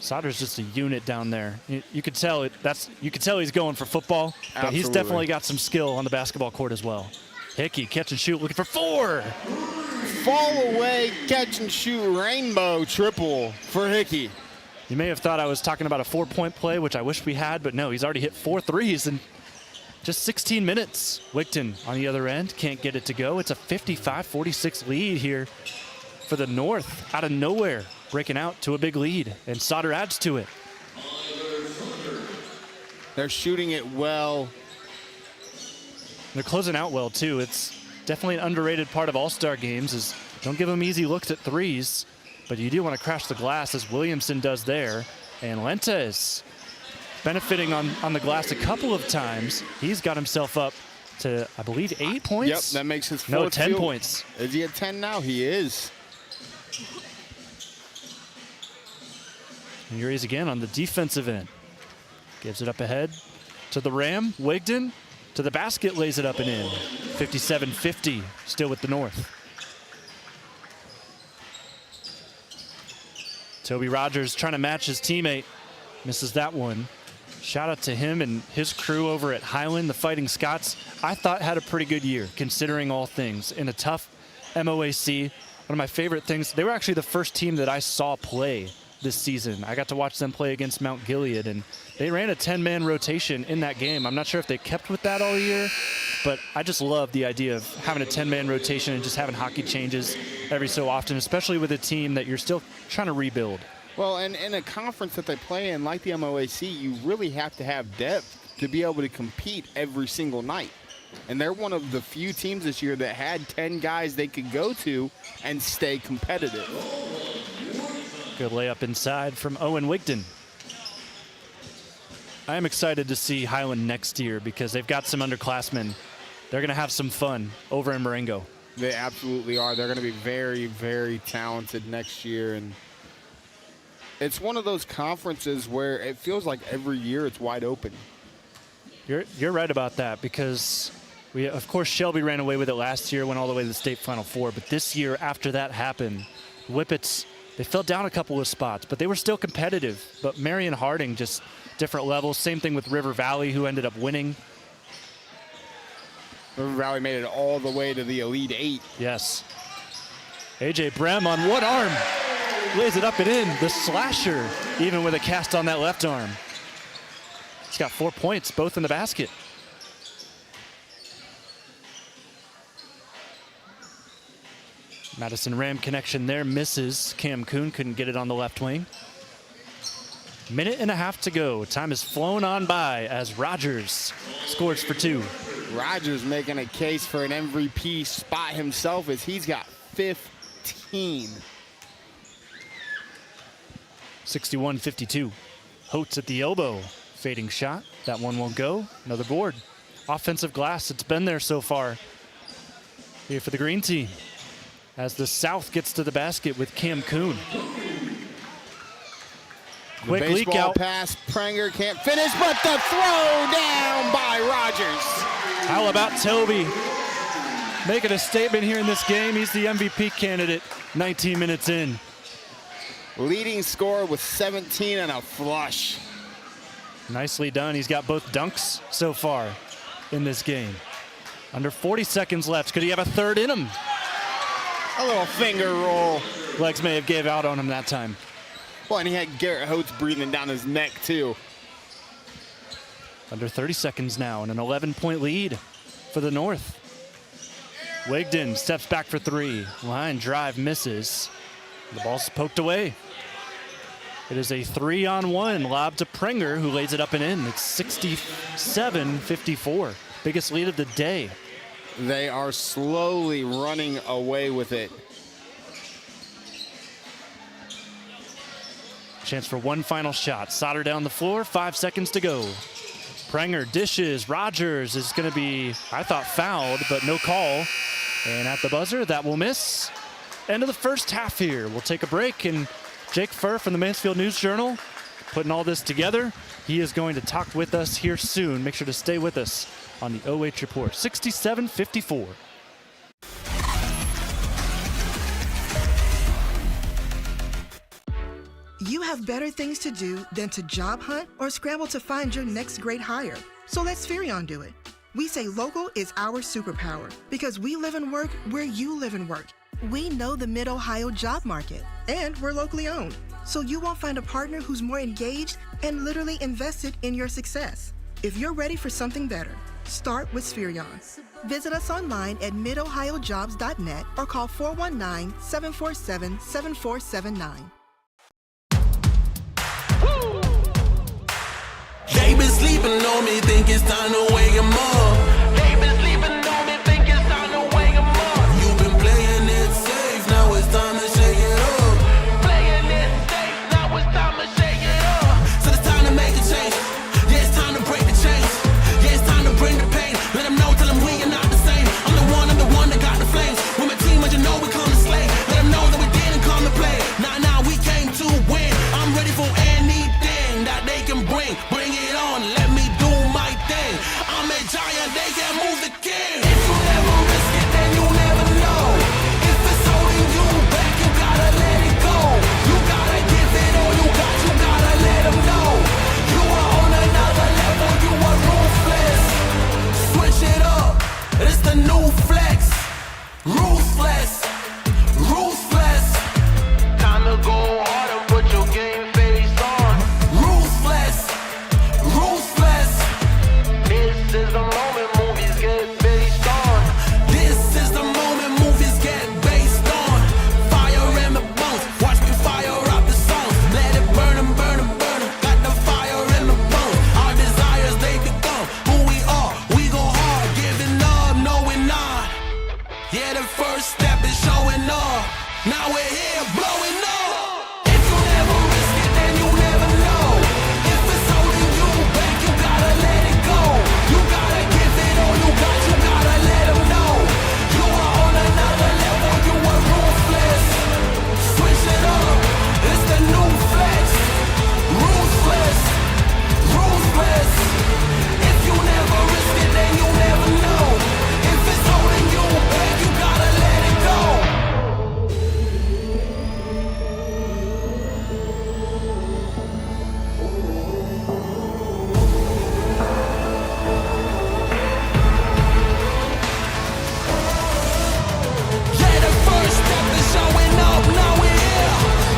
Sauter's just a unit down there. You could tell he's going for football, but Absolutely. He's definitely got some skill on the basketball court as well. Hickey catch and shoot, looking for 4. Fall away, catch and shoot, rainbow triple for Hickey. You may have thought I was talking about a 4-point play, which I wish we had, but no, he's already hit 4 threes in just 16 minutes. Wigton on the other end can't get it to go. It's a 55-46 lead here for the North, out of nowhere, breaking out to a big lead, and Sauter adds to it. They're shooting it well. They're closing out well, too. It's definitely an underrated part of all-star games is don't give them easy looks at threes, but you do want to crash the glass, as Williamson does there. And Lenta is benefiting on the glass a couple of times. He's got himself up to, I believe, 8 points? Yep, that makes his fourth. No, 10 field. points. Is he at 10 now? He is. And here he is again on the defensive end. Gives it up ahead to the Ram. Wigton to the basket, lays it up and in. 57-50, still with the North. Toby Rogers trying to match his teammate. Misses that one. Shout out to him and his crew over at Highland, the Fighting Scots. I thought had a pretty good year, considering all things. In a tough MOAC, one of my favorite things, they were actually the first team that I saw play this season. I got to watch them play against Mount Gilead, and they ran a 10-man rotation in that game. I'm not sure if they kept with that all year, but I just love the idea of having a 10-man rotation and just having hockey changes every so often, especially with a team that you're still trying to rebuild. Well, and in a conference that they play in, like the MOAC, you really have to have depth to be able to compete every single night. And they're one of the few teams this year that had 10 guys they could go to and stay competitive. Good layup inside from Owen Wigton. I am excited to see Highland next year because they've got some underclassmen. They're going to have some fun over in Marengo. They absolutely are. They're going to be very, very talented next year. And it's one of those conferences where it feels like every year it's wide open. You're right about that because of course, Shelby ran away with it last year, went all the way to the state Final Four. But this year, after that happened, Whippets, they fell down a couple of spots, but they were still competitive. But Marion Harding, just different levels. Same thing with River Valley, who ended up winning. River Valley made it all the way to the Elite Eight. Yes. A.J. Brem on one arm. Lays it up and in. The slasher, even with a cast on that left arm. He's got 4 points, both in the basket. Madison Ram connection there, misses. Cam Kuhn couldn't get it on the left wing. Minute and a half to go. Time has flown on by as Rogers scores for 2. Rogers making a case for an MVP spot himself as he's got 15. 61-52. Holtz at the elbow. Fading shot. That one won't go. Another board. Offensive glass. It's been there so far here for the green team. As the South gets to the basket with Cam Kuhn. Quick leak out. Pass. Prenger can't finish, but the throw down by Rogers. How about Toby making a statement here in this game? He's the MVP candidate 19 minutes in. Leading scorer with 17 and a flush. Nicely done. He's got both dunks so far in this game. Under 40 seconds left. Could he have a third in him? A little finger roll. Legs may have gave out on him that time. Well, and he had Garrett Holtz breathing down his neck, too. Under 30 seconds now and an 11-point lead for the North. Wigton steps back for 3. Line drive misses. The ball's poked away. It is a 3-on-1 lob to Prenger, who lays it up and in. It's 67-54. Biggest lead of the day. They are slowly running away with it. Chance for one final shot. Sauter down the floor, 5 seconds to go. Prenger dishes. Rogers is going to be, I thought, fouled, but no call. And at the buzzer, that will miss. End of the first half here. We'll take a break, and Jake Furr from the Mansfield News Journal putting all this together. He is going to talk with us here soon. Make sure to stay with us on the OH Report. 67-54. You have better things to do than to job hunt or scramble to find your next great hire. So let Spherion do it. We say local is our superpower because we live and work where you live and work. We know the Mid-Ohio job market, and we're locally owned. so you won't find a partner who's more engaged and literally invested in your success. If you're ready for something better, start with Spherion. Visit us online at midohiojobs.net or call 419-747-7479. They been sleeping on me, think it's time to wake 'em up. They been sleeping on me, think it's time to wake 'em up. You've been playing it safe, now it's time to shake it up. Playing it safe, now it's time to shake it up. So it's time to make a change. Yeah, it's time to break the chains. Yeah, it's time to bring the pain. Let them know, tell them we are not the same. I'm the one that got the flames. With my team, as you know, we come to slay. Let them know that we didn't come to play. Nah, we came to win. I'm ready for anything that they can bring. Bring it on, let me do my thing. I'm a giant, they can't move the king. If you never risk it, then you never know. If it's holding you back, you gotta let it go. You gotta give it all you got, you gotta let them know. You are on another level, you are ruthless. Switch it up, it's the new flex. Ruthless, ruthless. Time to go hard and put your game face on. Ruthless, ruthless. This is the moment movies get based on. This is the moment movies get based on. Fire in the bones, watch me fire up the songs. Let it burn 'em, burn 'em, burn 'em. Got the fire in the bones. Our desires, they become who we are. We go hard, giving up, no we're not. Yeah, the first step is showing up. Now we're here, blowing up. If you never risk it, then you never know. If it's holding you back, you gotta let it go. You gotta give it all you got, you gotta let them know. You are on another level, you are ruthless. Switch it up, it's the new flex. Ruthless, ruthless. If you never risk it, then you never know. If it's holding you back, you gotta let it go. Yeah, the first step is showing up, now we're here.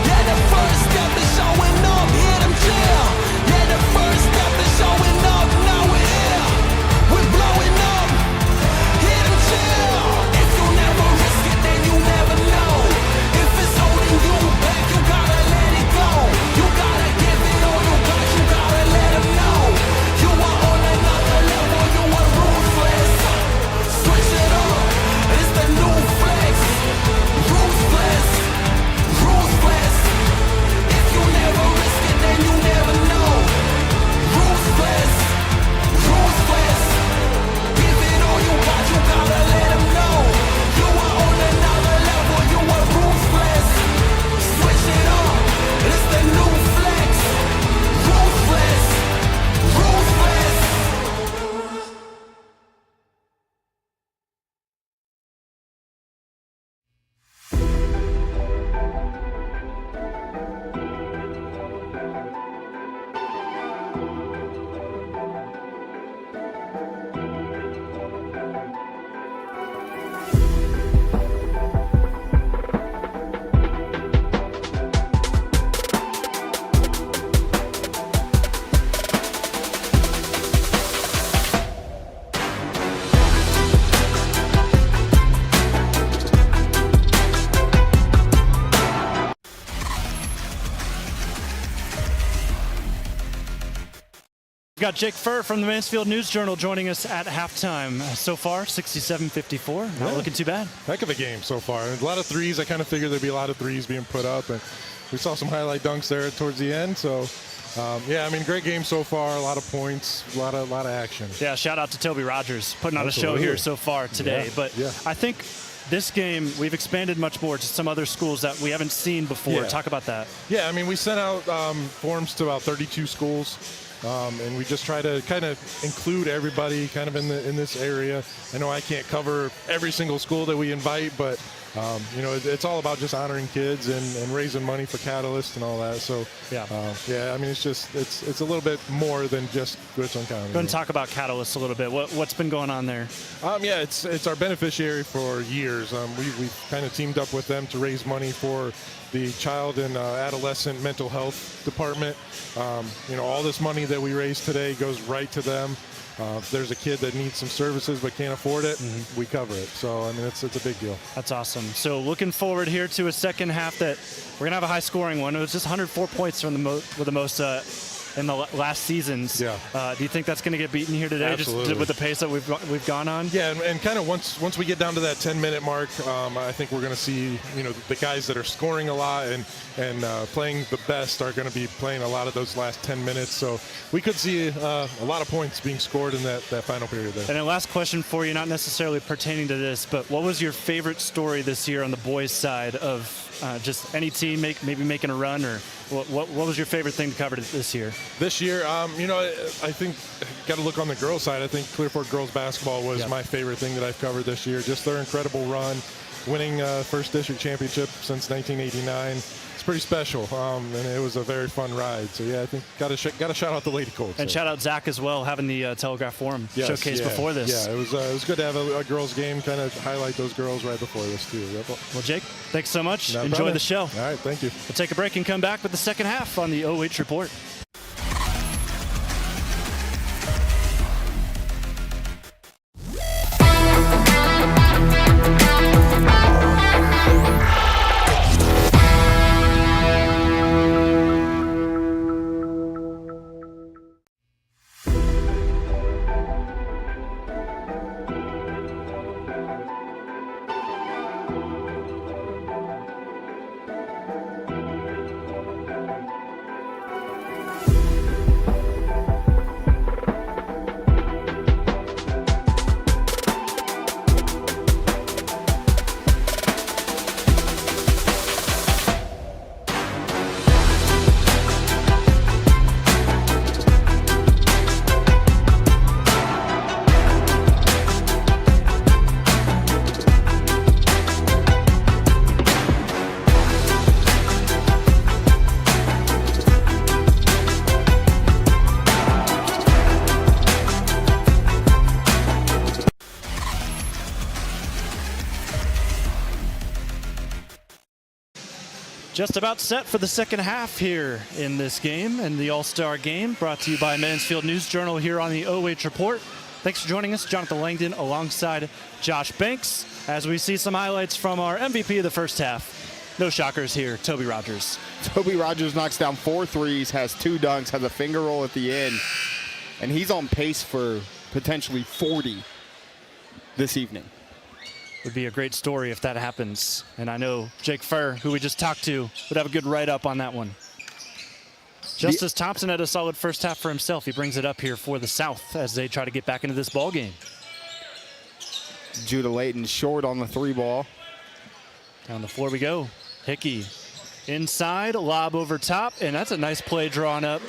Yeah, the first step is showing up, hear them chill. Yeah, the first step is showing up, now we're here. We're blowing up, hear them chill. If you never risk it, then you never know. If it's holding you back, you gotta let it go. You gotta give it all you got, you gotta let them know. You are on another level, you are ruthless. Switch it up, it's the new flex. Ruthless, ruthless. If you never risk it, then you never know. Ruthless, ruthless. Give it all you got, you gotta let them know. You are on another level, you are ruthless. Switch it up, it's the new flex. Ruthless, ruthless. We've got Jake Furr from the Mansfield News Journal joining us at halftime. So far, 67-54. Not looking too bad. Heck of a game so far. A lot of threes. I kind of figured there'd be a lot of threes being put up, and we saw some highlight dunks there towards the end. So, yeah, I mean, great game so far. A lot of points, a lot of action. Yeah, shout out to Toby Rogers putting on a show here so far today. But I think this game, we've expanded much more to some other schools that we haven't seen before. Yeah. Talk about that. Yeah, I mean, we sent out forms to about 32 schools. And we just try to kind of include everybody kind of in this area. I know I can't cover every single school that we invite, but It's all about just honoring kids and raising money for Catalyst and all that. So, I mean, it's a little bit more than just Richland County. Go and talk about Catalyst a little bit. What's been going on there? It's our beneficiary for years. We've kind of teamed up with them to raise money for the child and adolescent mental health department. All this money that we raise today goes right to them. If there's a kid that needs some services but can't afford it, we cover it. So, I mean, it's a big deal. That's awesome. So looking forward here to a second half that we're going to have a high-scoring one. It was just 104 points from the most in the last seasons. Yeah. Do you think that's going to get beaten here today, Absolutely. just with the pace that we've gone on? Yeah, and kind of once we get down to that 10-minute mark, I think we're going to see the guys that are scoring a lot and playing the best are going to be playing a lot of those last 10 minutes. So we could see a lot of points being scored in that final period there. And a last question for you, not necessarily pertaining to this, but what was your favorite story this year on the boys' side of just any team maybe making a run, or what was your favorite thing to cover this year? This year, I think got to look on the girls' side. I think Clear Fork girls basketball was my favorite thing that I've covered this year. Just their incredible run, winning first district championship since 1989. It's pretty special, and it was a very fun ride. So yeah, I think got to shout out the Lady Colts. And shout out Zach as well, having the Telegraph Forum showcase before this. Yeah, it was good to have a girls' game, kind of highlight those girls right before this too. Yep. Well, Jake, thanks so much. No Enjoy problem. the show. All right, thank you. We'll take a break and come back with the second half on the OH Report. Just about set for the second half here in this game and the All-Star game, brought to you by Mansfield News Journal here on the OH Report. Thanks for joining us, Jonathan Langdon alongside Josh Banks, as we see some highlights from our MVP of the first half. No shockers here, Toby Rogers. Toby Rogers knocks down 4 threes, has 2 dunks, has a finger roll at the end, and he's on pace for potentially 40 this evening. Would be a great story if that happens. And I know Jake Furr, who we just talked to, would have a good write-up on that one. Justice Thompson had a solid first half for himself. He brings it up here for the South as they try to get back into this ball game. Judah Layton short on the 3 ball. Down the floor we go. Hickey inside, lob over top, and that's a nice play drawn up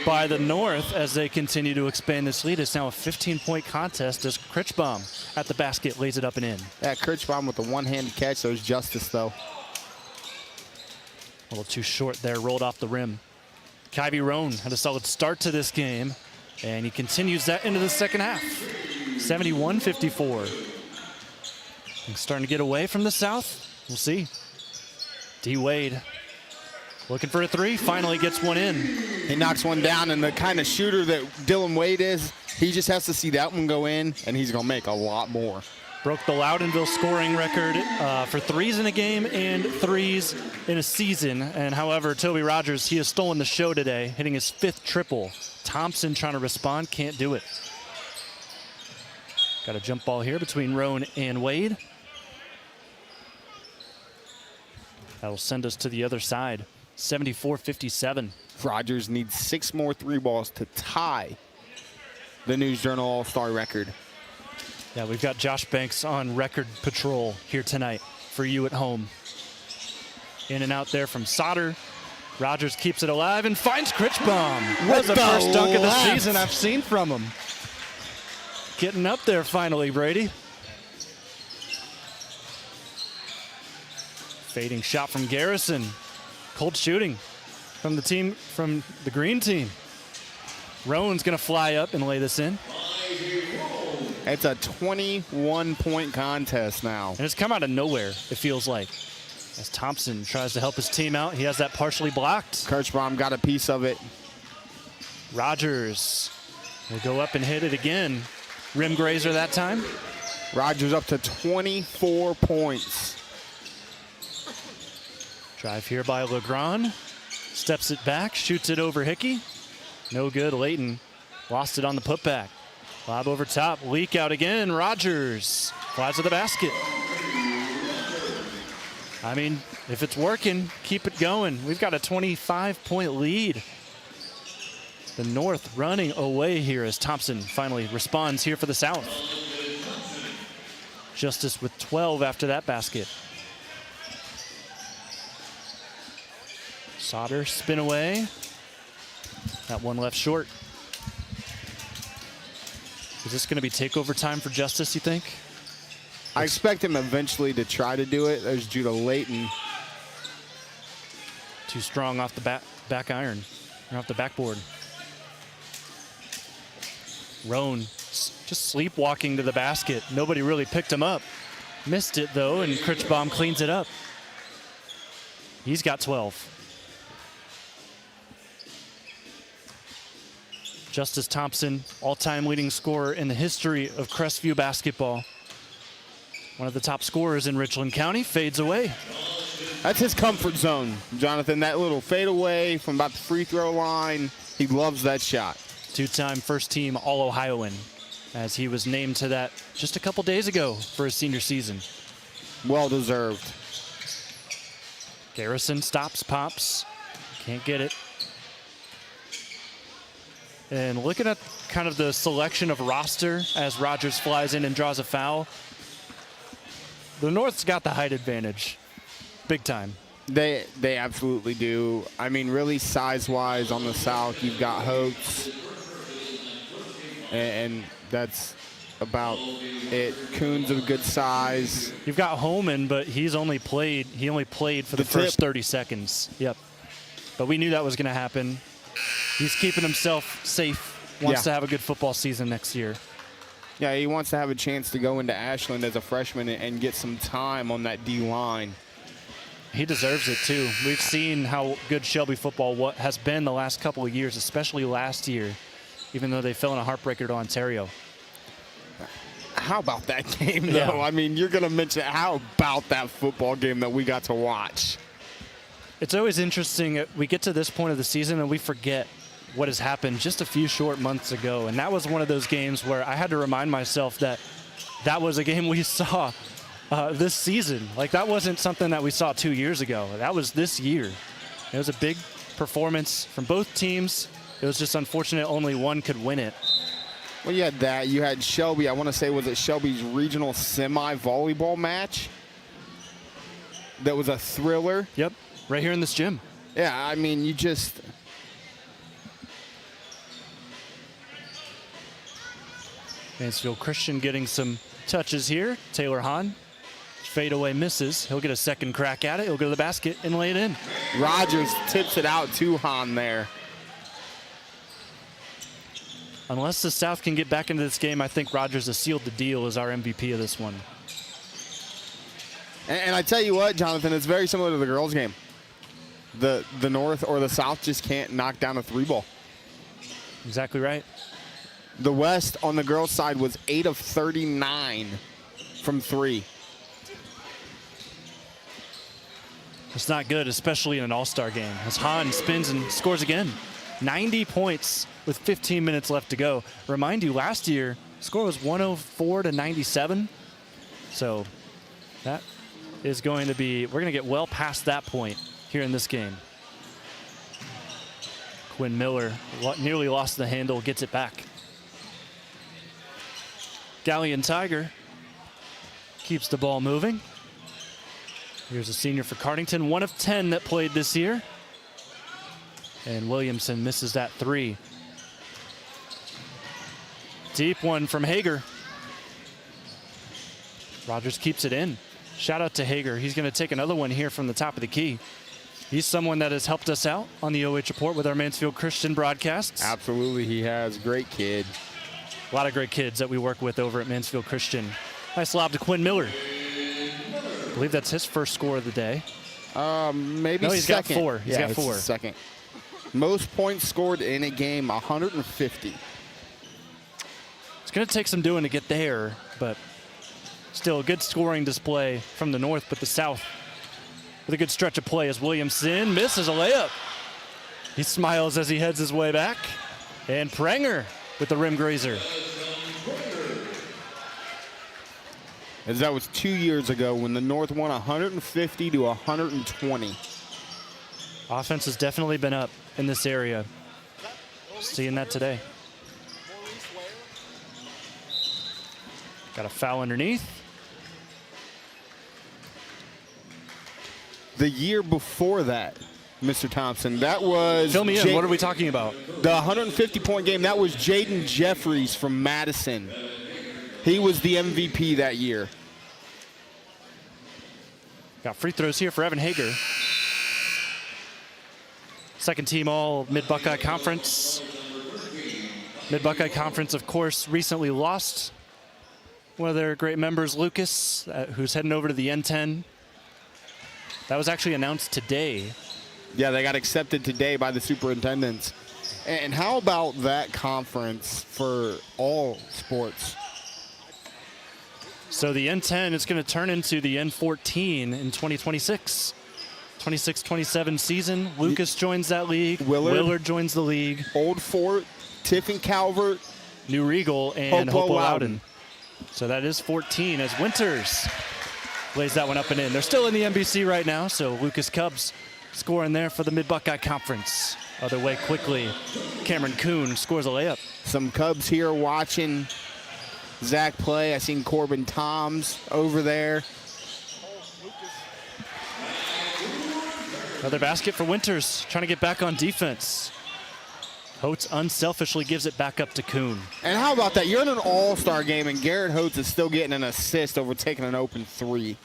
by the North as they continue to expand this lead. It's now a 15-point contest as Critchbaum at the basket lays it up and in. Yeah, Critchbaum with the one-handed catch. There's Justice, though. A little too short there, rolled off the rim. Kyvie Roan had a solid start to this game, and he continues that into the second half. 71-54. Things starting to get away from the South. We'll see. D. Wade looking for a 3, finally gets one in. He knocks one down, and the kind of shooter that Dylan Wade is, he just has to see that one go in, and he's going to make a lot more. Broke the Loudonville scoring record for 3s in a game and 3s in a season. And however, Toby Rogers, he has stolen the show today, hitting his 5th triple. Thompson trying to respond, can't do it. Got a jump ball here between Roan and Wade. That'll send us to the other side. 74-57. Rogers needs 6 more 3 balls to tie the News Journal All-Star record. Yeah, we've got Josh Banks on record patrol here tonight for you at home. In and out there from Sauter. Rogers keeps it alive and finds Critchbaum. That was the first dunk of the season I've seen from him. Getting up there finally, Brady. Fading shot from Garrison. Cold shooting from the team, from the green team. Rowan's going to fly up and lay this in. It's a 21-point contest now. And it's come out of nowhere, it feels like. As Thompson tries to help his team out, he has that partially blocked. Kirschbaum got a piece of it. Rogers will go up and hit it again. Rim grazer that time. Rogers up to 24 points. Drive here by Legrand. Steps it back, shoots it over Hickey. No good. Layton lost it on the putback. Lob over top, leak out again. Rogers flies to the basket. I mean, if it's working, keep it going. We've got a 25-point lead. The North running away here as Thompson finally responds here for the South. Justice with 12 after that basket. Sauter spin away. That one left short. Is this going to be takeover time for Justice, you think? I expect him eventually to try to do it. There's Judah Layton. Too strong off the back iron, or off the backboard. Roan just sleepwalking to the basket. Nobody really picked him up. Missed it though, and Kirschbaum cleans it up. He's got 12. Justice Thompson, all-time leading scorer in the history of Crestview basketball. One of the top scorers in Richland County, fades away. That's his comfort zone, Jonathan. That little fadeaway from about the free throw line. He loves that shot. Two-time first-team All-Ohioan, as he was named to that just a couple days ago for his senior season. Well deserved. Garrison stops, pops, can't get it. And looking at kind of the selection of roster as Rogers flies in and draws a foul, the North's got the height advantage, big time. They absolutely do. I mean, really size-wise on the South, you've got Hoax, and that's about it. Kuhn's a good size. You've got Holman, but he only played for the first 30 seconds. Yep. But we knew that was going to happen. He's keeping himself safe, wants to have a good football season next year. Yeah, he wants to have a chance to go into Ashland as a freshman and get some time on that D-line. He deserves it, too. We've seen how good Shelby football has been the last couple of years, especially last year, even though they fell in a heartbreaker to Ontario. How about that game, though? Yeah. I mean, you're going to mention how about that football game that we got to watch? It's always interesting. We get to this point of the season and we forget what has happened just a few short months ago. And that was one of those games where I had to remind myself that that was a game we saw this season. Like, that wasn't something that we saw 2 years ago. That was this year. It was a big performance from both teams. It was just unfortunate only one could win it. Well, you had that. You had Shelby. I want to say, was it Shelby's regional semi-volleyball match? That was a thriller. Yep. Right here in this gym. Yeah, I mean, you just... Mansfield Christian getting some touches here. Taylor Hahn, fadeaway misses. He'll get a second crack at it. He'll go to the basket and lay it in. Rogers tips it out to Hahn there. Unless the South can get back into this game, I think Rogers has sealed the deal as our MVP of this one. And I tell you what, Jonathan, it's very similar to the girls' game. The North or the South just can't knock down a three ball. Exactly right. The West on the girls' side was 8 of 39 from three. It's not good, especially in an all-star game. As Hahn spins and scores again. 90 points with 15 minutes left to go. Remind you, last year, score was 104-97. So that is going to be, we're going to get well past that point here in this game. Quinn Miller nearly lost the handle, gets it back. Galleon Tiger keeps the ball moving. Here's a senior for Cardington, 1 of 10 that played this year. And Williamson misses that three. Deep one from Hager. Rogers keeps it in. Shout out to Hager. He's going to take another one here from the top of the key. He's someone that has helped us out on the OH Report with our Mansfield Christian broadcasts. Absolutely, he has. Great kid. A lot of great kids that we work with over at Mansfield Christian. Nice lob to Quinn Miller. I believe that's his first score of the day. Maybe no, he's second. got 4. He's got 4. Second. Most points scored in a game, 150. It's going to take some doing to get there, but still a good scoring display from the north, but the south with a good stretch of play as Williamson misses a layup. He smiles as he heads his way back. And Prenger with the rim grazer. As that was 2 years ago when the North won 150 to 120. Offense has definitely been up in this area. Seeing that today. Got a foul underneath. The year before that, Mr. Thompson, that was... Fill me in. What are we talking about? The 150-point game, that was Jaden Jeffries from Madison. He was the MVP that year. Got free throws here for Evan Hager. Second team all Mid-Buckeye Conference. Mid-Buckeye Conference, of course, recently lost one of their great members, Lucas, who's heading over to the N10. That was actually announced today. Yeah, they got accepted today by the superintendents. And how about that conference for all sports? So the N10 is going to turn into the N14 in 2026. 26-27 season. Lucas joins that league. Willard joins the league. Old Fort, Tiffin Calvert, New Regal, and Hopo Hopo Loudon. So that is 14 as Winters lays that one up and in. They're still in the NBC right now, so Lucas Cubs scoring there for the Mid-Buckeye Conference. Other way quickly, Cameron Kuhn scores a layup. Some Cubs here watching Zach play. I seen Corbin Toms over there. Another basket for Winters, trying to get back on defense. Holtz unselfishly gives it back up to Kuhn. And how about that? You're in an all-star game, and Garrett Holtz is still getting an assist over taking an open 3.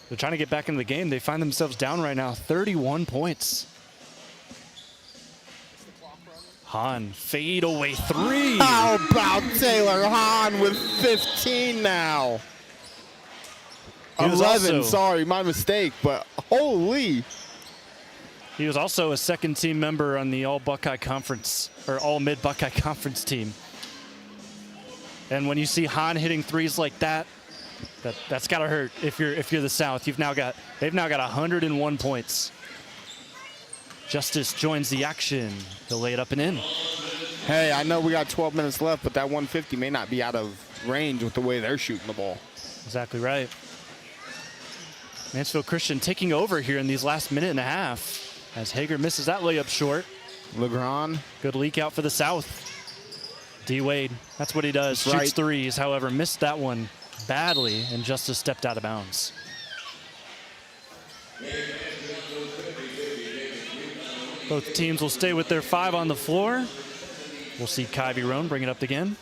They're trying to get back into the game. They find themselves down right now, 31 points. Hahn, fade away 3. How about Taylor Hahn with 15 now? 11, sorry, my mistake, but holy. He was also a second team member on the All-Buckeye Conference, or All-Mid-Buckeye Conference team. And when you see Hahn hitting threes like that, that's got to hurt if you're the South. They've now got 101 points. Justice joins the action. He'll lay it up and in. Hey, I know we got 12 minutes left, but that 150 may not be out of range with the way they're shooting the ball. Exactly right. Mansfield Christian taking over here in these last minute and a half as Hager misses that layup short. LeGrand. Good leak out for the South. D. Wade, that's what he does. That's right. Shoots threes, however, missed that one badly, and Justice stepped out of bounds. Both teams will stay with their 5 on the floor. We'll see Kyvie Roan bring it up again.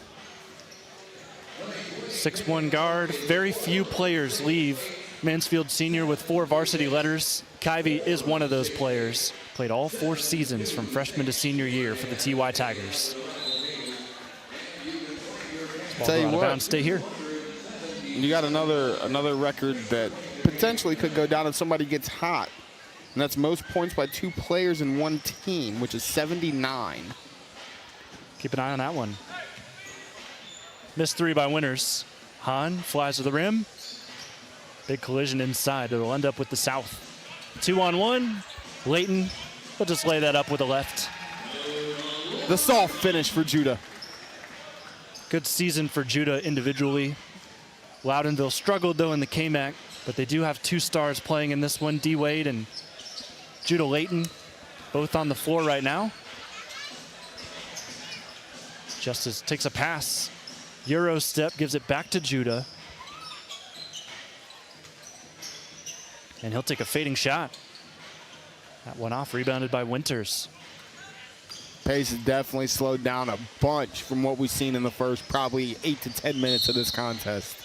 6'1" guard. Very few players leave Mansfield Senior with 4 varsity letters. Kyvie is one of those players. Played all 4 seasons from freshman to senior year for the TY Tigers. Tell you what, stay here. You got another record that potentially could go down if somebody gets hot. And that's most points by 2 players in one team, which is 79. Keep an eye on that one. Missed 3 by Winters. Hahn flies to the rim. Big collision inside. It'll end up with the South. 2-on-1. Layton will just lay that up with the left. The soft finish for Judah. Good season for Judah individually. Loudonville struggled, though, in the KMAC, but they do have 2 stars playing in this one, D. Wade and Judah Layton, both on the floor right now. Justice takes a pass. Euro step, gives it back to Judah. And he'll take a fading shot. That one off, rebounded by Winters. Pace has definitely slowed down a bunch from what we've seen in the first probably 8 to 10 minutes of this contest.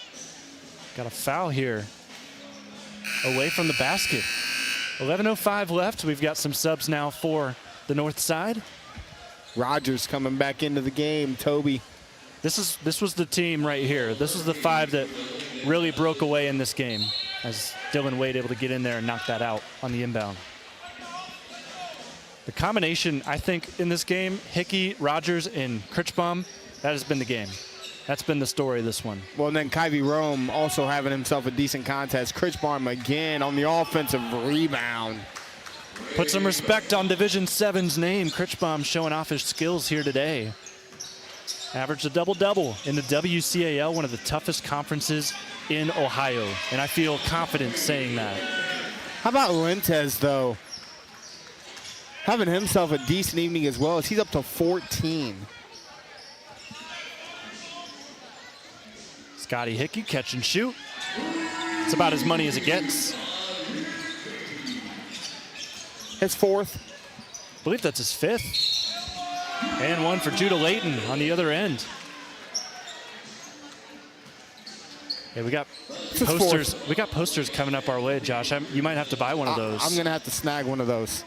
Got a foul here. away from the basket. 11:05 left. We've got some subs now for the north side. Rogers coming back into the game. Toby. This was the team right here. This was the 5 that really broke away in this game, as Dylan Wade able to get in there and knock that out on the inbound. The combination, I think, in this game, Hickey, Rogers, and Critchbaum, that has been the game. That's been the story of this one. Well, and then Kyvie Rome also having himself a decent contest. Critchbaum again on the offensive rebound. Put some respect on Division 7's name. Critchbaum showing off his skills here today. Averaged a double-double in the WCAL, one of the toughest conferences in Ohio. And I feel confident saying that. How about Lentez, though? Having himself a decent evening as well, as he's up to 14. Scotty Hickey, catch and shoot. It's about as money as it gets. His 4th. I believe that's his 5th. And one for Judah Layton on the other end. Yeah, we got posters. We got posters coming up our way, Josh. You might have to buy one of those. I'm gonna have to snag one of those.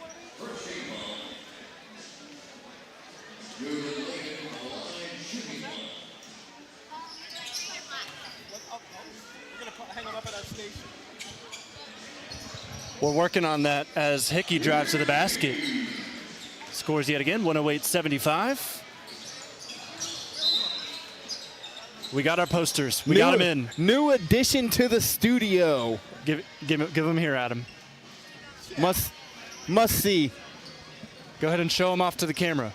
We're working on that as Hickey drives to the basket. Scores yet again, 108-75. We got our posters. We got them in. New addition to the studio. Give them here, Adam. Must see. Go ahead and show them off to the camera.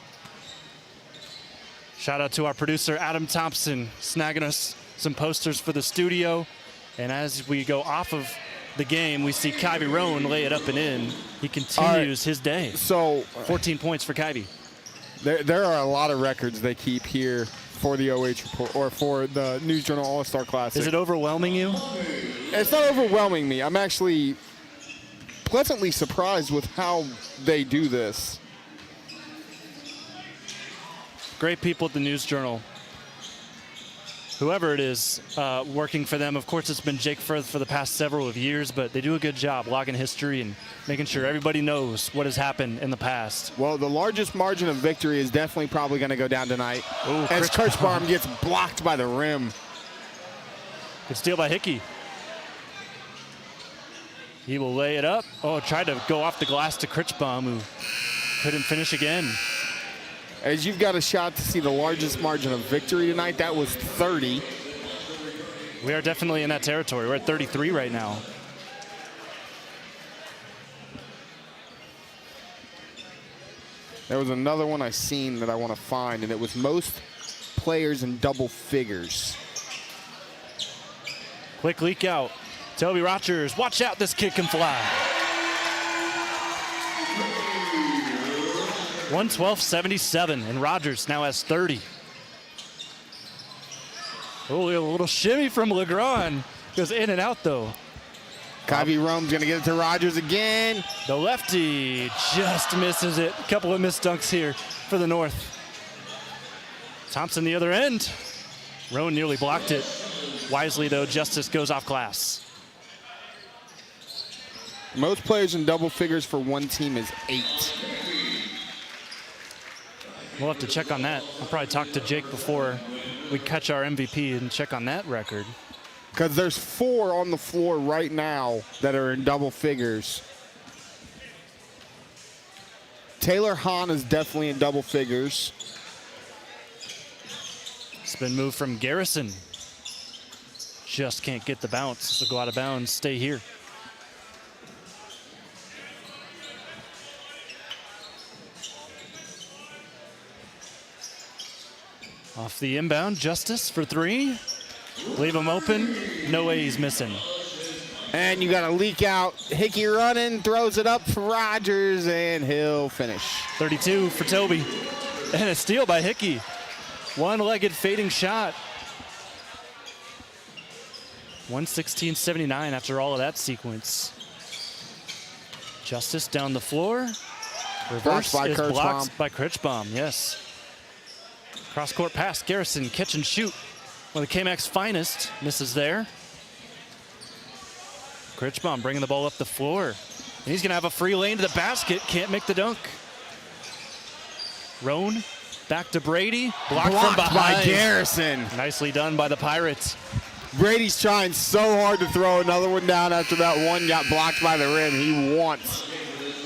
Shout out to our producer, Adam Thompson, snagging us some posters for the studio. And as we go off of the game, we see Kyvie Rowan lay it up and in. He continues his day. So 14 points for Kyvie. There are a lot of records they keep here for the OH report or for the News Journal All-Star Classic. Is it overwhelming you? It's not overwhelming me. I'm actually pleasantly surprised with how they do this. Great people at the News Journal. Whoever it is working for them, of course, it's been Jake Furr for the past several of years, but they do a good job logging history and making sure everybody knows what has happened in the past. Well, the largest margin of victory is definitely probably going to go down tonight. Ooh, as Critchbaum gets blocked by the rim. Good steal by Hickey. He will lay it up. Oh, tried to go off the glass to Critchbaum, who couldn't finish again. As you've got a shot to see the largest margin of victory tonight, that was 30. We are definitely in that territory. We're at 33 right now. There was another one I seen that I want to find, and it was most players in double figures. Quick leak out. Toby Rogers, watch out, this kid can fly. 112-77, and Rogers now has 30. Oh, a little shimmy from LeGrand. Goes in and out, though. Kyvie Rome's going to get it to Rogers again. The lefty just misses it. A couple of missed dunks here for the North. Thompson the other end. Roan nearly blocked it. Wisely, though, Justice goes off glass. Most players in double figures for one team is 8. We'll have to check on that. I'll probably talk to Jake before we catch our MVP and check on that record. Because there's 4 on the floor right now that are in double figures. Taylor Hahn is definitely in double figures. Spin move from Garrison. Just can't get the bounce. This will go out of bounds. Stay here. Off the inbound, Justice for 3. Leave him open. No way he's missing. And you got a leak out. Hickey running, throws it up for Rogers, and he'll finish. 32 for Toby. And a steal by Hickey. One-legged fading shot. 116-79 after all of that sequence. Justice down the floor. Reverse by is Critchbaum. blocked by Critchbaum, yes. Cross-court pass, Garrison, catch and shoot. One of the KMAC's finest, misses there. Critchbaum bringing the ball up the floor. And he's going to have a free lane to the basket. Can't make the dunk. Roan back to Brady. Blocked from behind. By Garrison. Nicely done by the Pirates. Brady's trying so hard to throw another one down after that one got blocked by the rim. He wants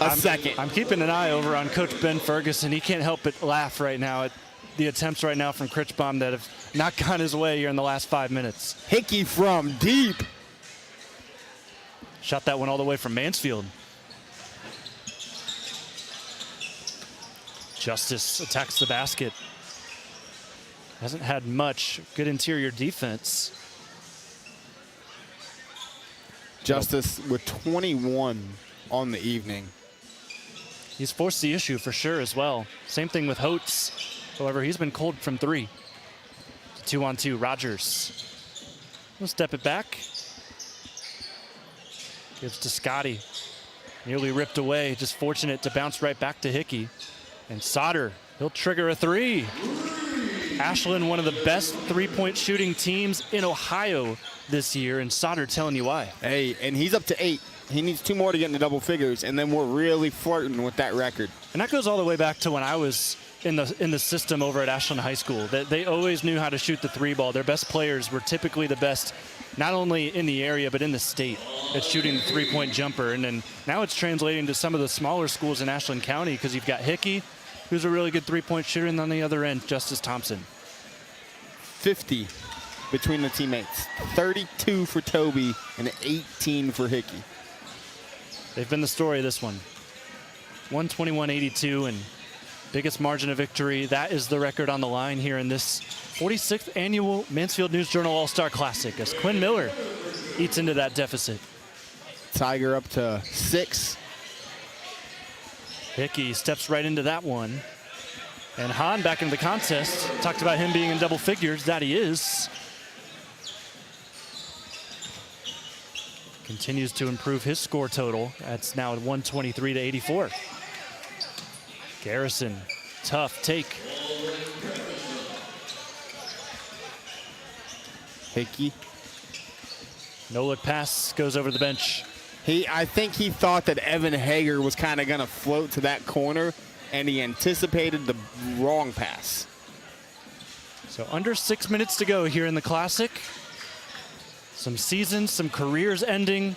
a second. I'm keeping an eye over on Coach Ben Ferguson. He can't help but laugh right now at the attempts right now from Critchbaum that have not gone his way here in the last 5 minutes. Hickey from deep. Shot that one all the way from Mansfield. Justice attacks the basket. Hasn't had much good interior defense. Justice with 21 on the evening. He's forced the issue for sure as well. Same thing with Holtz. However, he's been cold from 3. 2-on-2, Rogers. He'll step it back. Gives to Scotty. Nearly ripped away, just fortunate to bounce right back to Hickey. And Sauter, he'll trigger a 3. Ashland, one of the best three-point shooting teams in Ohio this year, and Sauter telling you why. Hey, and he's up to 8. He needs 2 more to get into double figures, and then we're really flirting with that record. And that goes all the way back to when I was in the system over at Ashland High School. They always knew how to shoot the 3 ball. Their best players were typically the best, not only in the area, but in the state at shooting the 3-point jumper. And then now it's translating to some of the smaller schools in Ashland County because you've got Hickey, who's a really good 3-point shooter, and on the other end, Justice Thompson. 50 between the teammates. 32 for Toby and 18 for Hickey. They've been the story of this one. 121-82, and biggest margin of victory. That is the record on the line here in this 46th annual Mansfield News Journal All-Star Classic as Quinn Miller eats into that deficit. Tiger up to 6. Hickey steps right into that one. And Hahn back into the contest. Talked about him being in double figures. That he is. Continues to improve his score total. That's now at 123-84. Garrison, tough take. Hickey. No look pass, goes over the bench. I think he thought that Evan Hager was kind of going to float to that corner, and he anticipated the wrong pass. So under 6 minutes to go here in the Classic. Some seasons, some careers ending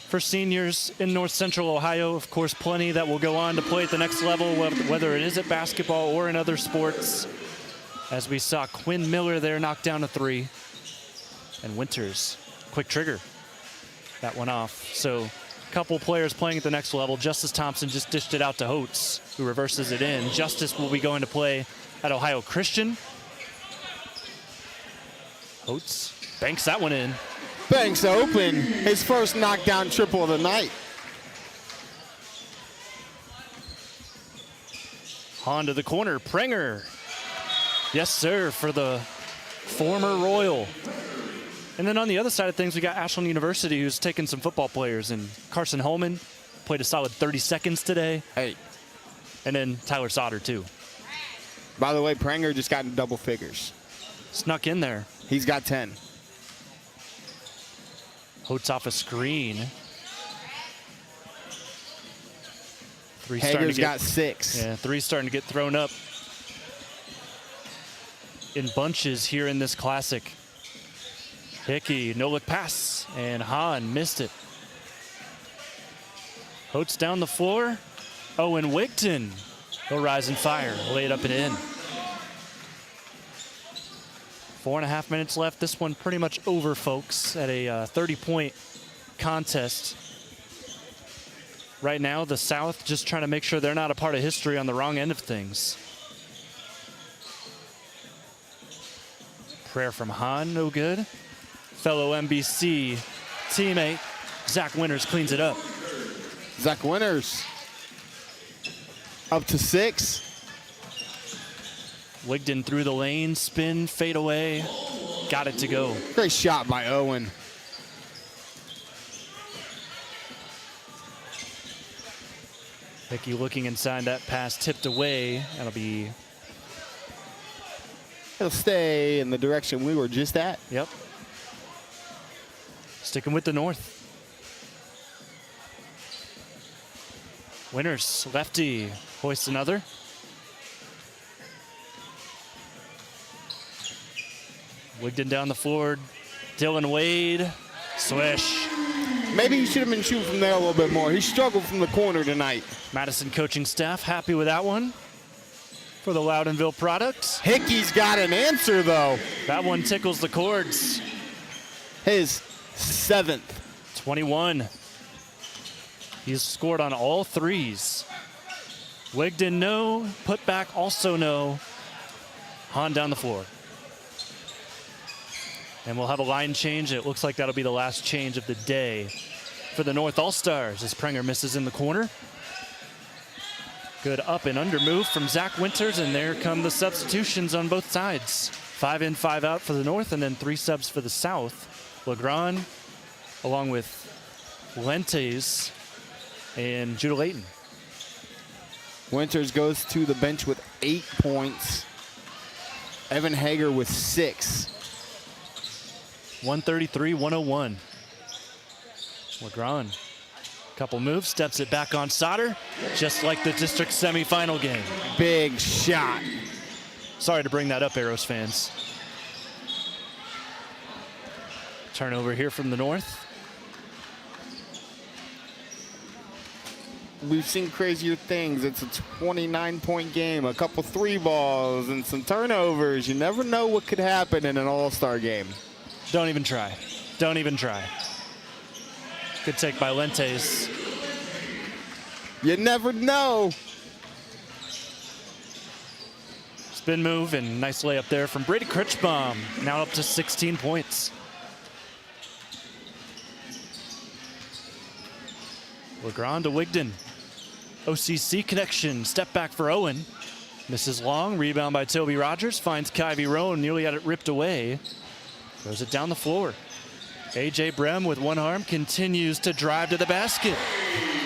for seniors in North Central Ohio. Of course, plenty that will go on to play at the next level, whether it is at basketball or in other sports. As we saw Quinn Miller there knock down a 3. And Winters, quick trigger. That one off. So a couple players playing at the next level. Justice Thompson just dished it out to Holtz, who reverses it in. Justice will be going to play at Ohio Christian. Holtz banks that one in. Banks open, his first knockdown triple of the night. Hahn to the corner, Prenger. Yes, sir, for the former Royal. And then on the other side of things, we got Ashland University, who's taken some football players. And Carson Holman played a solid 30 seconds today. Hey. And then Tyler Sauter, too. By the way, Prenger just got in double figures. Snuck in there. He's got 10. Holtz off a screen. Hager's got 6. Yeah, 3 starting to get thrown up in bunches here in this Classic. Hickey, no look pass, and Hahn missed it. Holtz down the floor. Owen Wigton, he'll rise and fire, lay it up and in. 4.5 minutes left. This one pretty much over, folks, at a 30-point contest. Right now, the South just trying to make sure they're not a part of history on the wrong end of things. Prayer from Hahn, no good. Fellow NBC teammate, Zach Winters cleans it up. Zach Winters up to 6. Wigton through the lane, spin, fade away, got it to go. Great shot by Owen. Hickey looking inside, that pass tipped away. It'll stay in the direction we were just at. Yep. Sticking with the North. Winters, lefty, hoists another. Wigden down the floor. Dylan Wade, swish. Maybe he should have been shooting from there a little bit more. He struggled from the corner tonight. Madison coaching staff happy with that one for the Loudonville product. Hickey's got an answer, though. That one tickles the chords. His 7th. 21. He's scored on all threes. Wigden, no. Put back, also no. Hahn down the floor. And we'll have a line change. It looks like that'll be the last change of the day for the North All-Stars as Prenger misses in the corner. Good up and under move from Zach Winters, and there come the substitutions on both sides. 5 in, 5 out for the North, and then 3 subs for the South. Legrand, along with Lentes and Judah Layton. Winters goes to the bench with 8 points. Evan Hager with 6. 133-101. Legrand, couple moves, steps it back on Sauter, just like the district semifinal game. Big shot. Sorry to bring that up, Arrows fans. Turnover here from the North. We've seen crazier things. It's a 29-point game, a couple 3 balls, and some turnovers. You never know what could happen in an all-star game. Don't even try. Don't even try. Good take by Lentes. You never know. Spin move and nice layup there from Brady Critchbaum. Now up to 16 points. Legrand to Wigden. OCC connection. Step back for Owen. Misses long. Rebound by Toby Rogers. Finds Kyvie Roan. Nearly had it ripped away. Throws it down the floor. A.J. Brem with one arm continues to drive to the basket.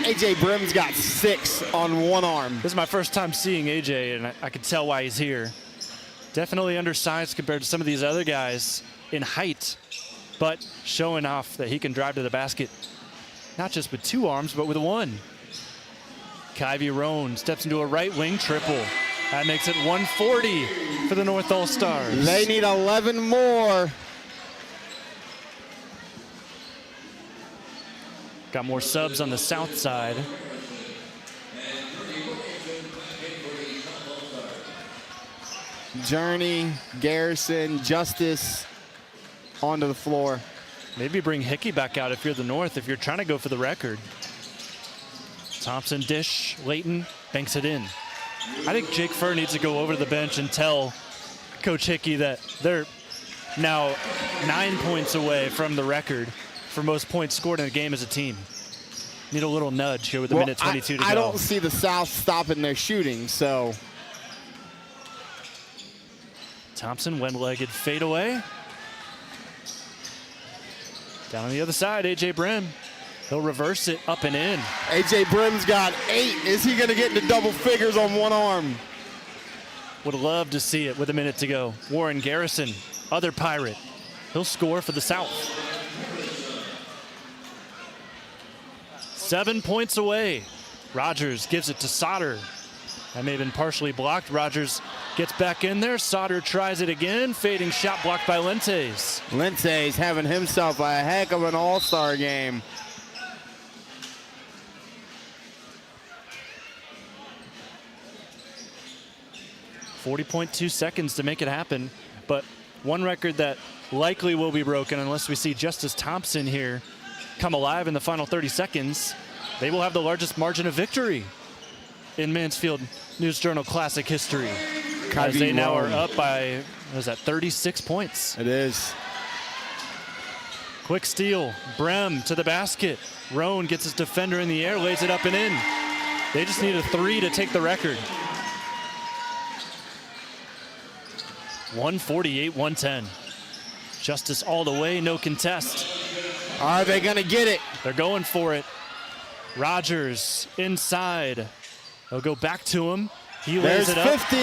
A.J. Brem's got 6 on one arm. This is my first time seeing A.J., and I can tell why he's here. Definitely undersized compared to some of these other guys in height, but showing off that he can drive to the basket, not just with 2 arms, but with 1. Kyvie Roan steps into a right wing triple. That makes it 140 for the North All-Stars. They need 11 more. Got more subs on the south side. Journey, Garrison, Justice onto the floor. Maybe bring Hickey back out if you're the North, if you're trying to go for the record. Thompson dish, Layton banks it in. I think Jake Furr needs to go over to the bench and tell Coach Hickey that they're now 9 points away from the record for most points scored in a game as a team. Need a little nudge here with a minute 22 to go. I don't see the South stopping their shooting, so. Thompson, one-legged fadeaway. Down on the other side, A.J. Brem. He'll reverse it up and in. A.J. Brem's got 8. Is he going to get into double figures on one arm? Would love to see it with a minute to go. Warren Garrison, other Pirate. He'll score for the South. 7 points away. Rogers gives it to Sauter. That may have been partially blocked. Rogers gets back in there. Sauter tries it again. Fading shot blocked by Lentes. Lentes having himself a heck of an all-star game. .2 seconds to make it happen. But one record that likely will be broken unless we see Justice Thompson here come alive in the final 30 seconds. They will have the largest margin of victory in Mansfield News Journal Classic history. As they now are up by, what is that, 36 points. It is. Quick steal, Brem to the basket. Roan gets his defender in the air, lays it up and in. They just need a 3 to take the record. 148-110. Justice all the way, no contest. Are they gonna get it? They're going for it. Rogers inside. They'll go back to him. He lays it up. 50.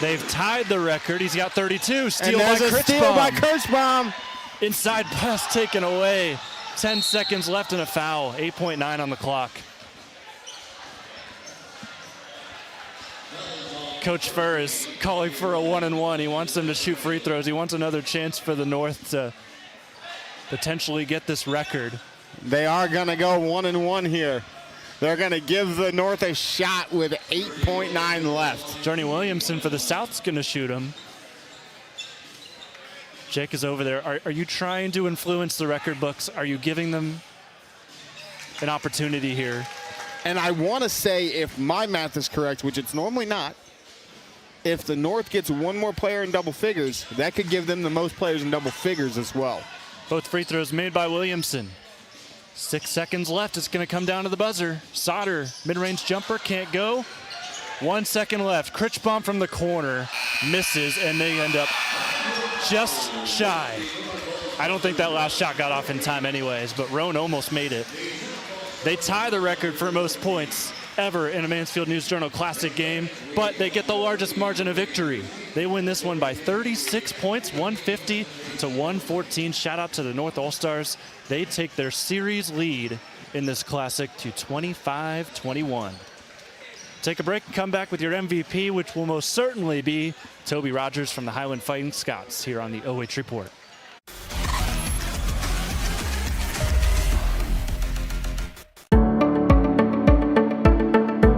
They've tied the record. He's got 32. Steal and by there's a steal by Kirschbaum. Inside pass taken away. 10 seconds left and a foul. 8.9 on the clock. Coach Furr is calling for a 1-and-1. He wants them to shoot free throws. He wants another chance for the North to potentially get this record. They are going to go 1-and-1 here. They're going to give the North a shot with 8.9 left. Journey Williamson for the South's going to shoot him. Jake is over there. Are you trying to influence the record books? Are you giving them an opportunity here? And I want to say, if my math is correct, which it's normally not, if the North gets one more player in double figures, that could give them the most players in double figures as well. Both free throws made by Williamson. 6 seconds left. It's going to come down to the buzzer. Sauter, mid-range jumper, can't go. 1 second left. Critchbaum from the corner misses, and they end up just shy. I don't think that last shot got off in time anyways, but Roan almost made it. They tie the record for most points ever in a Mansfield News Journal Classic game, but they get the largest margin of victory. They win this one by 36 points, 150 to 114. Shout out to the North All-Stars. They take their series lead in this Classic to 25-21. Take a break and come back with your MVP, which will most certainly be Toby Rogers from the Highland Fighting Scots here on the OH Report.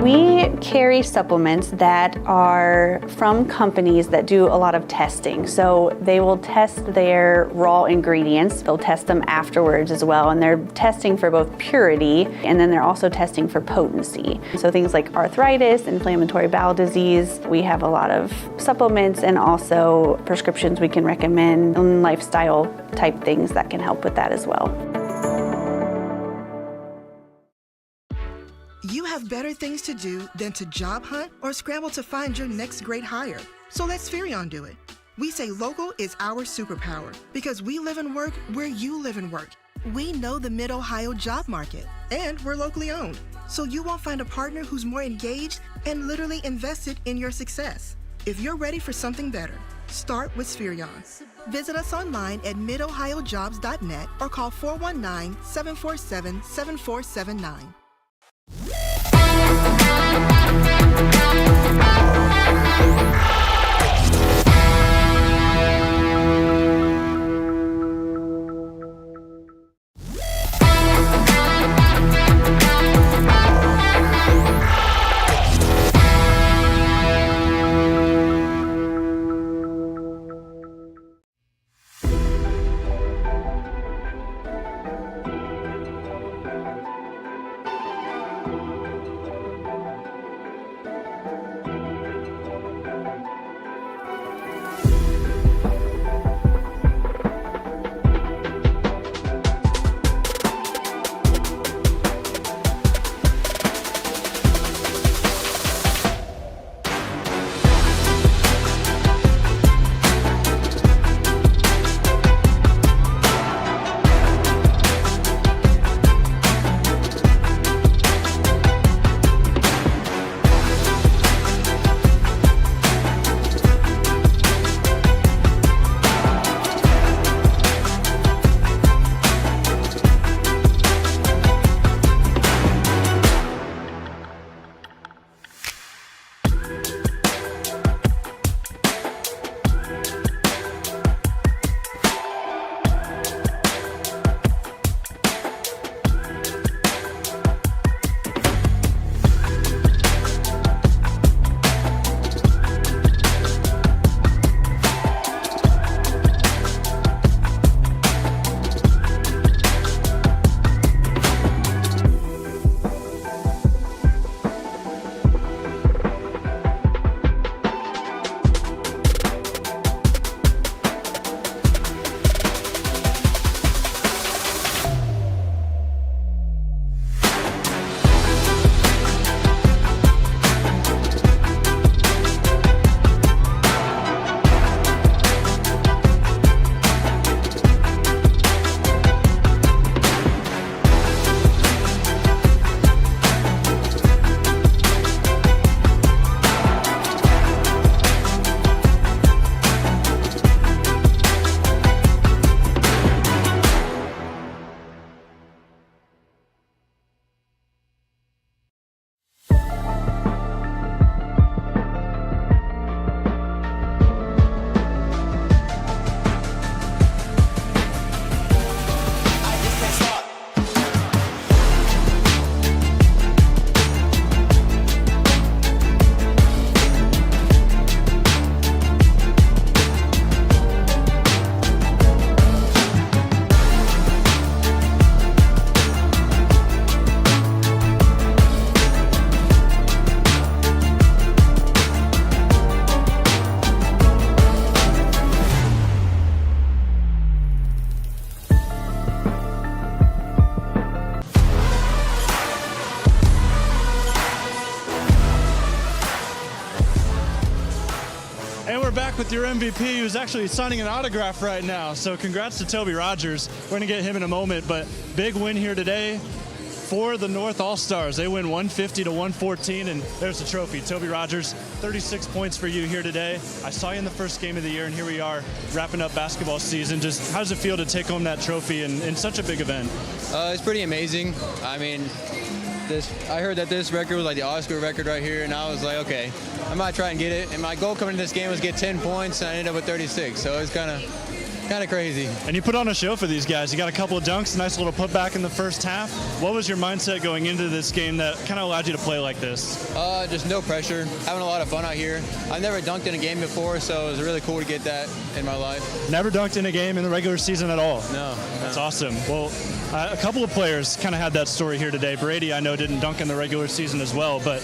We carry supplements that are from companies that do a lot of testing. So they will test their raw ingredients. They'll test them afterwards as well. And they're testing for both purity, and then they're also testing for potency. So things like arthritis, inflammatory bowel disease. We have a lot of supplements and also prescriptions we can recommend, and lifestyle type things that can help with that as well. You have better things to do than to job hunt or scramble to find your next great hire. So let Spherion do it. We say local is our superpower because we live and work where you live and work. We know the Mid-Ohio job market, and we're locally owned. So you won't find a partner who's more engaged and literally invested in your success. If you're ready for something better, start with Spherion. Visit us online at midohiojobs.net or call 419-747-7479. with your MVP, who's actually signing an autograph right now. So congrats to Toby Rogers. We're going to get him in a moment, but big win here today for the North All-Stars. They win 150 to 114, and there's the trophy. Toby Rogers, 36 points for you here today. I saw you in the first game of the year, and here we are wrapping up basketball season. Just how does it feel to take home that trophy in such a big event? It's pretty amazing. I mean, I heard that this record was like the Oscar record right here, and I was like, okay, I might try and get it. And my goal coming to this game was get 10 points, and I ended up with 36. So it's kind of crazy. And you put on a show for these guys. You got a couple of dunks, nice little putback in the first half. What was your mindset going into this game that kind of allowed you to play like this? Just no pressure, having a lot of fun out here. I've never dunked in a game before, so it was really cool to get that in my life. Never dunked in a game in the regular season at all? No. That's awesome. Well, a couple of players kind of had that story here today. Brady, I know, didn't dunk in the regular season as well, but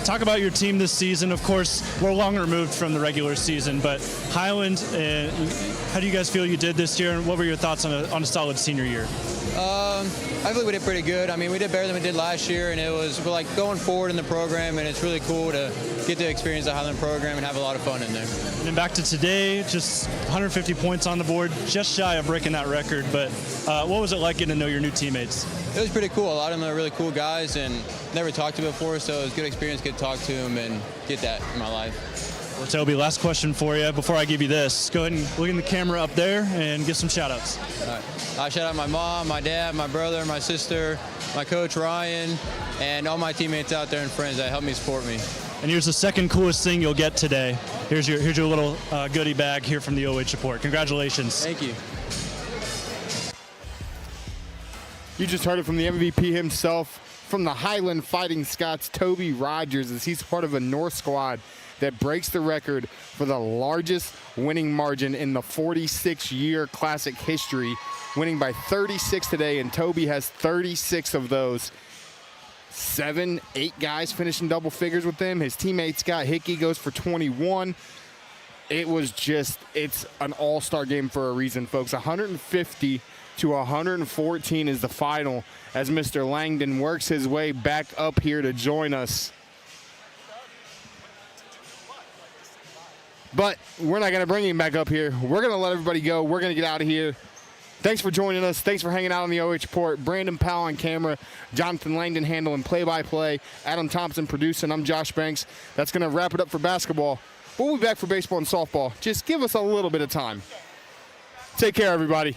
talk about your team this season. Of course, we're long removed from the regular season, but Highland, how do you guys feel you did this year, and what were your thoughts on a solid senior year? I feel we did pretty good. I mean, we did better than we did last year, and we're like going forward in the program, and it's really cool to get to experience the Highland program and have a lot of fun in there. And then back to today, just 150 points on the board, just shy of breaking that record, but what was it like getting to know your new teammates? It was pretty cool. A lot of them are really cool guys and never talked to before, so it was a good experience to get to talk to them and get that in my life. Well, Toby, last question for you before I give you this. Go ahead and look in the camera up there and give some shout-outs. All right. I shout out my mom, my dad, my brother, my sister, my coach Ryan, and all my teammates out there and friends that helped me support me. And here's the second coolest thing you'll get today. Here's your little goodie bag here from the oh.report. Congratulations. Thank you. You just heard it from the MVP himself, from the Highland Fighting Scots, Toby Rogers, as he's part of a North squad that breaks the record for the largest winning margin in the 46-year Classic history, winning by 36 today, and Toby has 36 of those. 7, 8 guys finishing double figures with them. His teammate Scott Hickey goes for 21. It's an all-star game for a reason, folks. 150 to 114 is the final as Mr. Langdon works his way back up here to join us. But we're not going to bring him back up here. We're going to let everybody go. We're going to get out of here. Thanks for joining us. Thanks for hanging out on the OH Report. Brandon Powell on camera. Jonathan Langdon handling play-by-play. Adam Thompson producing. I'm Josh Banks. That's going to wrap it up for basketball. We'll be back for baseball and softball. Just give us a little bit of time. Take care, everybody.